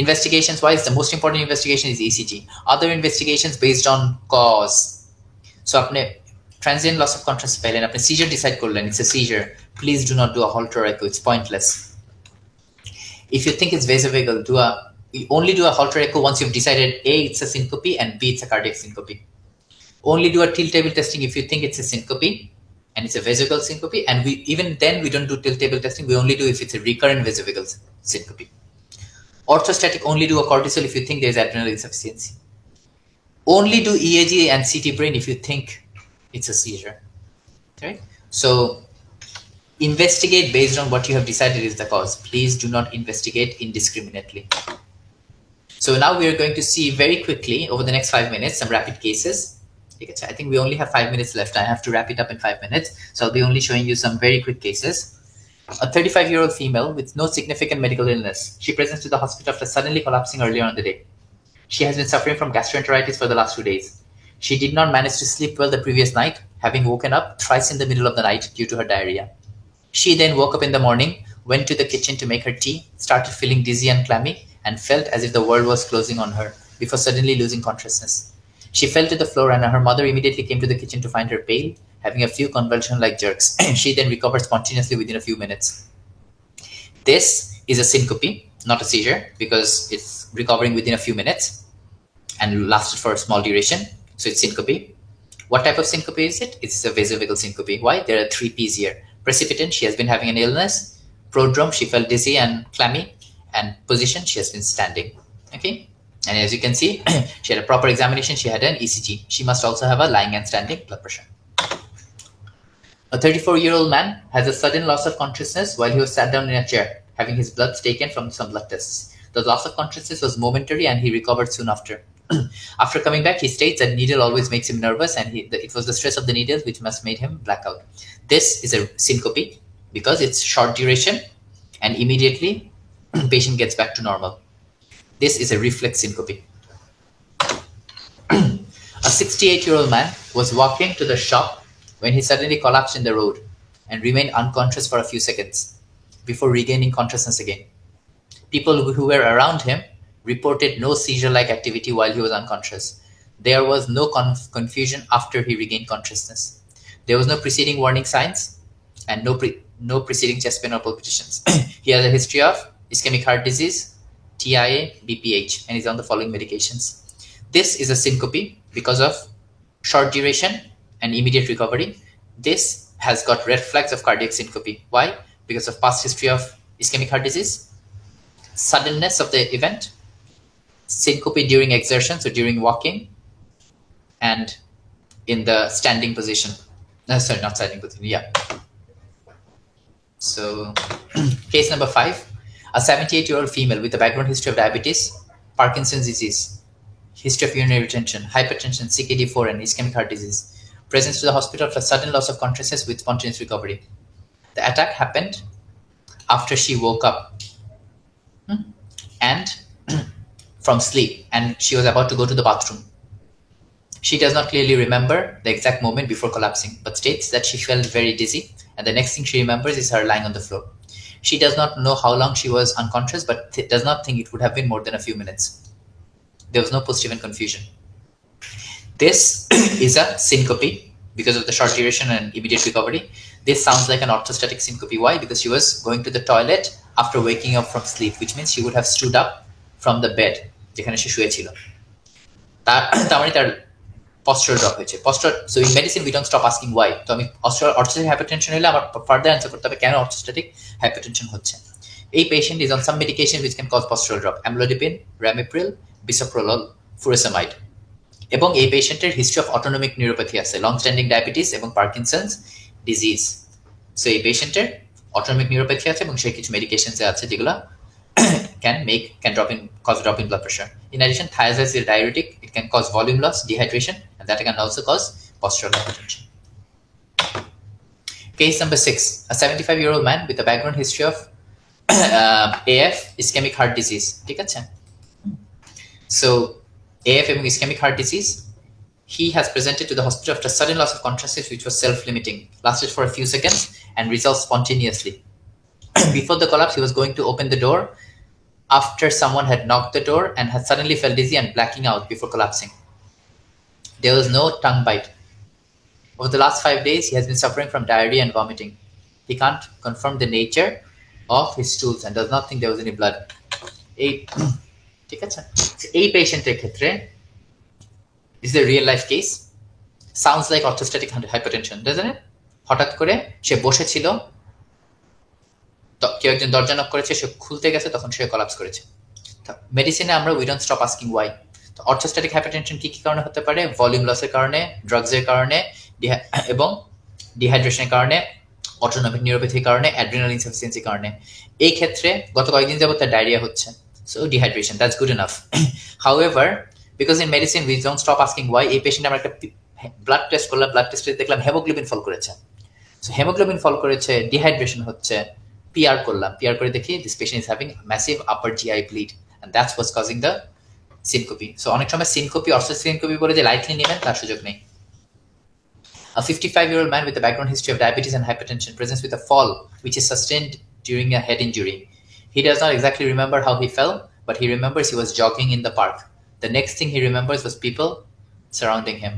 Investigations-wise, the most important investigation is ECG. Other investigations based on cause. So, apne transient loss of consciousness paile, apne seizure decide korlen, it's a seizure. Please do not do a Holter echo. It's pointless. If you think it's vasovagal, only do a Holter echo once you've decided A, it's a syncope, and B, it's a cardiac syncope. Only do a tilt table testing if you think it's a syncope and it's a vasovagal syncope, and even then we don't do tilt table testing. We only do if it's a recurrent vasovagal syncope. Orthostatic, only do a cortisol if you think there's adrenal insufficiency. Only do EAG and CT brain if you think it's a seizure. Okay? So investigate based on what you have decided is the cause. Please do not investigate indiscriminately. So now we are going to see very quickly over the next 5 minutes some rapid cases. I think we only have 5 minutes left. I have to wrap it up in 5 minutes. So I'll be only showing you some very quick cases. A 35-year-old female with no significant medical illness. She presents to the hospital after suddenly collapsing earlier on the day. She has been suffering from gastroenteritis for the last 2 days. She did not manage to sleep well the previous night, having woken up thrice in the middle of the night due to her diarrhea. She then woke up in the morning, went to the kitchen to make her tea, started feeling dizzy and clammy, and felt as if the world was closing on her before suddenly losing consciousness. She fell to the floor and her mother immediately came to the kitchen to find her pale, having a few convulsion-like jerks. She then recovered spontaneously within a few minutes. This is a syncope, not a seizure, because it's recovering within a few minutes and lasted for a small duration. So it's syncope. What type of syncope is it? It's a vasovagal syncope. Why? There are 3 P's here. Precipitant, she has been having an illness. Prodrome, she felt dizzy and clammy. And position, she has been standing. Okay. And as you can see, she had a proper examination. She had an ECG. She must also have a lying and standing blood pressure. A 34-year-old man has a sudden loss of consciousness while he was sat down in a chair, having his blood taken from some blood tests. The loss of consciousness was momentary and he recovered soon after. After coming back, he states that needle always makes him nervous and it was the stress of the needles which must made him black out. This is a syncope because it's short duration and immediately patient gets back to normal. This is a reflex syncope. A 68-year-old man was walking to the shop when he suddenly collapsed in the road and remained unconscious for a few seconds before regaining consciousness again. People who were around him reported no seizure-like activity while he was unconscious. There was no confusion after he regained consciousness. There was no preceding warning signs and no preceding chest pain or palpitations. He has a history of ischemic heart disease, TIA, BPH, and is on the following medications. This is a syncope because of short duration and immediate recovery. This has got red flags of cardiac syncope. Why? Because of past history of ischemic heart disease, suddenness of the event, syncope during exertion, so during walking, and in the standing position. No, sorry, not standing position, yeah. So, case number 5, a 78-year-old female with a background history of diabetes, Parkinson's disease, history of urinary retention, hypertension, CKD4, and ischemic heart disease. Presents to the hospital for sudden loss of consciousness with spontaneous recovery. The attack happened after she woke up and from sleep, and she was about to go to the bathroom. She does not clearly remember the exact moment before collapsing, but states that she felt very dizzy, and the next thing she remembers is her lying on the floor. She does not know how long she was unconscious, but does not think it would have been more than a few minutes. There was no post-event confusion. This is a syncope because of the short duration and immediate recovery. This sounds like an orthostatic syncope. Why? Because she was going to the toilet after waking up from sleep, which means she would have stood up from the bed যেখানে সে শুয়েছিল। তার মানে তার postural drop হয়েছে। So in medicine we don't stop asking why. তো আমি orthostatic hypertension হলে আমার further answer করতে হবে কেন orthostatic hypertension হচ্ছে। A patient is on some medication which can cause postural drop: amlodipine, ramipril, bisoprolol, furosemide. এবং এই পেশেন্টের হিস্ট্রি অফ অটোনমিক নিউরোপ্যাথি আছে, লং স্ট্যান্ডিং ডায়াবেটিস এবং পার্কিনসন্স ডিজিজ। সো এই পেশেন্টের অটোনমিক নিউরোপ্যাথি আছে এবং সে কিছু মেডিকেশনস আছে যেগুলো cause drop in blood pressure. In addition, thiazide is a diuretic. It can cause volume loss, dehydration, and that can also cause postural hypertension. Case number 6, a 75-year-old man with a background history of AF, ischemic heart disease. ঠিক আছে? So AF এবং ischemic heart disease, he has presented to the hospital after sudden loss of consciousness which was self-limiting, lasted for a few seconds and resolved spontaneously. Before the collapse, he was going to open the door after someone had knocked the door and had suddenly felt dizzy and blacking out before collapsing. There was no tongue bite. Over the last 5 days, he has been suffering from diarrhea and vomiting. He can't confirm the nature of his stools and does not think there was any blood. ঠিক আছে, এই পেশেন্টের ক্ষেত্রে this is a real life case. Sounds like orthostatic hypertension, doesn't it? হঠাৎ করে সে বসেছিল, কেউ একজন দরজা নক করেছে, সে খুলতে গেছে, তখন সে কোলাপস করেছে। মেডিসিনে আমরা we don't stop asking why. তো অর্থোস্ট্যাটিক হাইপারটেনশন কি কি কারণে হতে পারে? ভলিউম লসের কারণে, ড্রাগসের কারণে এবং ডিহাইড্রেশনের কারণে, অটোনমিক নিউরোপ্যাথির কারণে, অ্যাড্রিনাল ইনসাফিসিয়েন্সির কারণে। এই ক্ষেত্রে গত কয়েকদিন যাবত তার ডায়রিয়া হচ্ছে, so dehydration, that's good enough. However, because in medicine we don't stop asking why, এই পেশেন্ট আমরা একটা ব্লাড টেস্ট করলাম, ব্লাড টেস্টে দেখলাম হেমোগ্লোবিন ফল করেছে। সো হেমোগ্লোবিন ফল করেছে, ডিহাইড্রেশন হচ্ছে, PR করলাম, PR করে দেখি this patient is having massive upper GI bleed and that's what's causing the syncope. So অনেক সময় syncope orthostatic syncope বলে যে লাইটলি নেবেন তার সুযোগ নেই। A 55-year-old man with a background history of diabetes and hypertension presents with a fall which is sustained during a head injury. He does not exactly remember how he fell, but he remembers he was jogging in the park. The next thing he remembers was people surrounding him.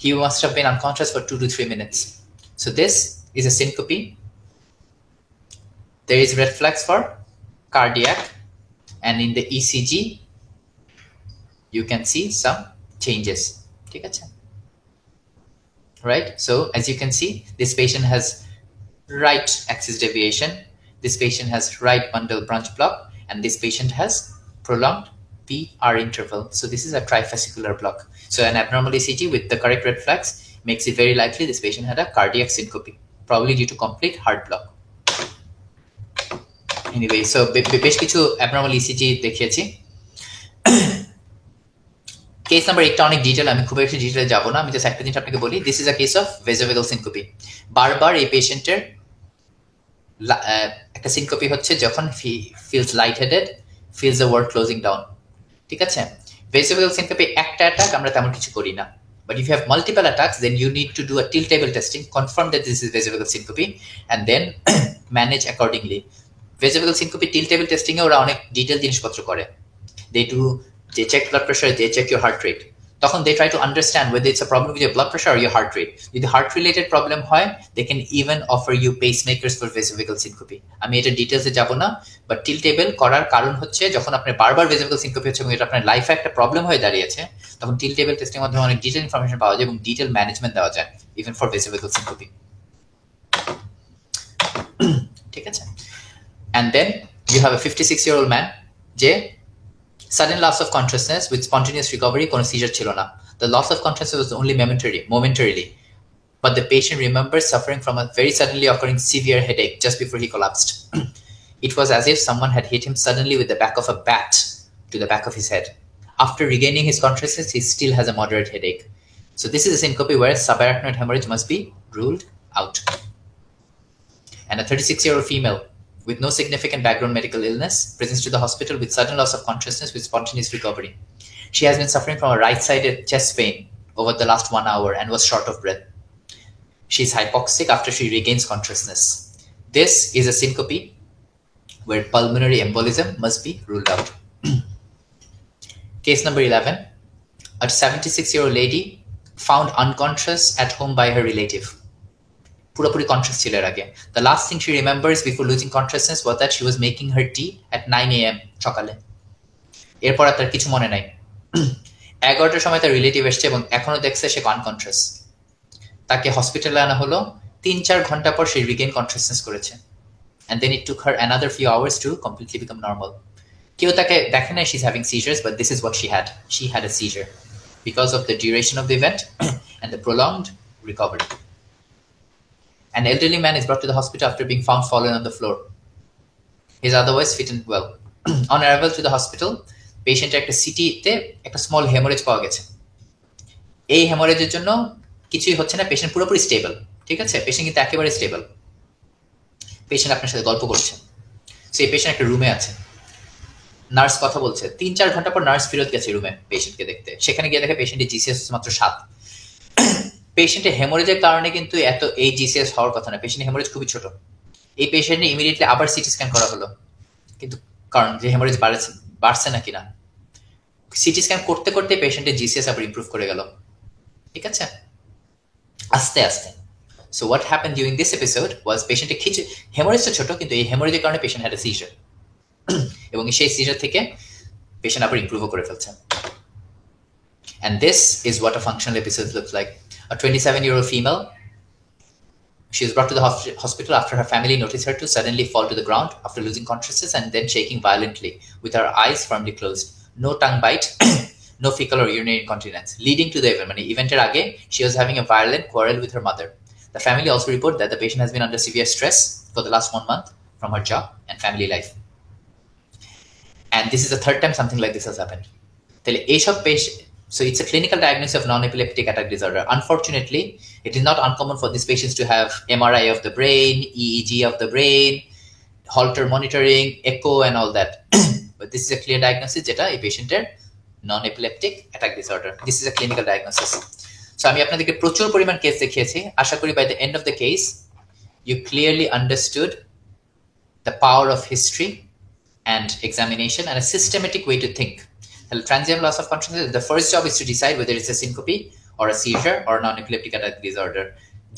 He must have been unconscious for 2 to 3 minutes. So this is a syncope. There is red flags for cardiac, and in the ECG, you can see some changes. Right? So as you can see, this patient has right axis deviation, this patient has right bundle branch block, and this patient has prolonged PR interval. So this is a trifascicular block. So an abnormal ECG with the correct red flags makes it very likely this patient had a cardiac syncope, probably due to complete heart block. Anyway, so বেশ কিছু abnormal ECG দেখিয়েছি। Case number 8টা অনেক detail, আমি খুব বেশি ডিটেলে যাব না, আমি জাস্ট একটা জিনিস আপনাকে বলি। This is a case of vasovagal syncope. বারবার এই পেশেন্টের একটা সিনকোপি হচ্ছে যখন feels light headed, feels the world closing down. ঠিক আছে, ভেসোভেগাল সিনকোপি একটা অ্যাটাক আমরা তেমন কিছু করি না, but if you have multiple attacks, then you need to do a tilt table testing, confirm that this is vesical syncope, and then manage accordingly. Vesical syncope tilt table testing এ ওরা অনেক detail জিনিসপত্র করে। They do, they check blood pressure, they check your heart rate. তখন they try to understand whether it's a problem with your blood pressure or your heart rate. যদি heart related problem হয়, they can even offer you pacemakers for vesical syncope. আমি এটা ডিটেলসে যাব না, but tilt table করার কারণ হচ্ছে যখন আপনার বারবার vesical syncope হচ্ছে এবং এটা আপনার লাইফে একটা প্রবলেম হয়ে দাঁড়িয়েছে, তখন tilt table টেস্টিং এর মাধ্যমে অনেক ডিটেল ইনফরমেশন পাওয়া যায় এবং ডিটেল ম্যানেজমেন্ট দেওয়া যায় ইভেন ফর vesical syncope। ঠিক আছে, and then you have a 56-year-old man যে sudden loss of consciousness with spontaneous recovery, কোনো seizure ছিল না। The loss of consciousness was only momentarily, but the patient remembers suffering from a very suddenly occurring severe headache just before he collapsed. It was as if someone had hit him suddenly with the back of a bat to the back of his head. After regaining his consciousness, he still has a moderate headache. So this is a syncope where subarachnoid hemorrhage must be ruled out. And a 36-year-old female with no significant background medical illness presents to the hospital with sudden loss of consciousness with spontaneous recovery. She has been suffering from a right-sided chest pain over the last 1 hour and was short of breath. She is hypoxic after she regains consciousness. This is a syncope where pulmonary embolism must be ruled out. Case number 11, a 76-year-old lady found unconscious at home by her relative. পুরোপুরি conscious ছিল এর আগে। The last thing she remembers before losing consciousness was that she was making her tea at 9 a.m. সকালে। এরপর আর তার কিছু মনে নাই। 11টার সময় তার রিলেটিভ এসছে এবং এখনো দেখছে সে আনকনসিয়াস। তাকে হসপিটালে আনা হলো, 3-4 ঘন্টা পর সে রিগেইন কনসিয়াসনেস করেছে। And then it took her another few hours to completely become normal. কেউ তাকে দেখে না she's having seizures, but this is what she had. She had a seizure because of the duration of the event and the prolonged recovery. An elderly man is brought to the hospital after being found fallen on the floor. He is otherwise fit and well. On arrival to the hospital, patient একটা সিটিতে একটা small haemorrhage পাওয়া গেছে। এই হেমোরেজের জন্য কিছুই হচ্ছে না, পেশেন্ট পুরোপুরি স্টেবল। ঠিক আছে, পেশেন্ট কিন্তু একেবারে স্টেবল। পেশেন্ট আপনার সাথে গল্প করছে। সো এই পেশেন্ট একটা রুমে আছে, নার্স কথা বলছে। 3-4 ঘন্টা পর নার্স ফেরত গেছে রুমে পেশেন্টকে দেখতে। সেখানে গিয়ে দেখে পেশেন্টের জিসিএস মাত্র 7। পেশেন্টের হেমোরেজের কারণে কিন্তু এত এই জিসিএস হওয়ার কথা না, পেশেন্টের হেমোরেজ খুবই ছোট। এই পেশেন্টের ইমিডিয়েটলি আবার সিটি স্ক্যান করা হলো, কিন্তু কারণ যে হেমোরেজ বাড়ছে নাকি না, সিটি স্ক্যান করতে করতে পেশেন্টের জিসিএস আবার ইমপ্রুভ করে গেল। ঠিক আছে, আস্তে আস্তে। So what happened during this episode was পেশেন্টের হেমোরেজটা ছোট, কিন্তু এই হেমোরেজের কারণে পেশেন্ট হ্যাড এ সিজার, এবং সেই সিজার থেকে পেশেন্ট আবার ইমপ্রুভও করে ফেলছে। And this is what a functional episode looks like. A 27-year-old female, she was brought to the hospital after her family noticed her to suddenly fall to the ground after losing consciousness and then shaking violently with her eyes firmly closed. No tongue bite, no fecal or urinary incontinence. Leading to the event, eventer age, she was having a violent quarrel with her mother. The family also reported that the patient has been under severe stress for the last 1 month from her job and family life. And this is the 3rd time something like this has happened. So it's a clinical diagnosis of non-epileptic attack disorder. Unfortunately, it is not uncommon for these patients to have MRI of the brain, EEG of the brain, Holter monitoring, echo and all that. But this is a clear diagnosis jeta a patiented non-epileptic attack disorder. This is a clinical diagnosis. So আমি আপনাদেরকে প্রচুর পরিমাণ case দেখিয়েছি। আশা করি by the end of the case you clearly understood the power of history and examination and a systematic way to think. তাহলে transient loss of consciousness, the first job is to decide whether it's a syncope or a seizure or non-epileptic attack disorder.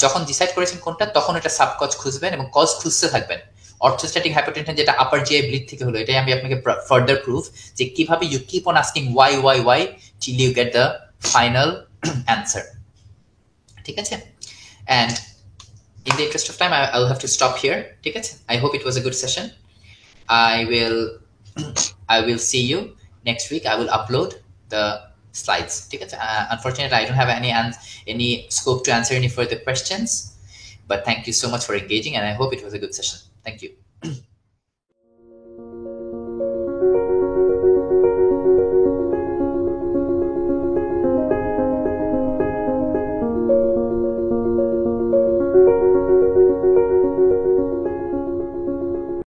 যখন decide করেছেন কোনটা, তখন এটা sub cause খুঁজবেন এবং cause খুঁজতে থাকবেন। অর্থোস্ট্যাটিক হাইপোটেনশন যেটা আপার জিআই ব্লিড থেকে হলো, এটাই আমি আপনাকে ফার্দার প্রুফ যে কিভাবে you keep on asking why till you get the final answer. ঠিক আছে? And in the interest of time, I'll have to stop here. ঠিক আছে? I hope it was a good session. I will see you next week. I will upload the slides. ঠিক আছে? Unfortunately, I don't have any scope to answer any further questions. But thank you so much for engaging, and I hope it was a good session. Thank you.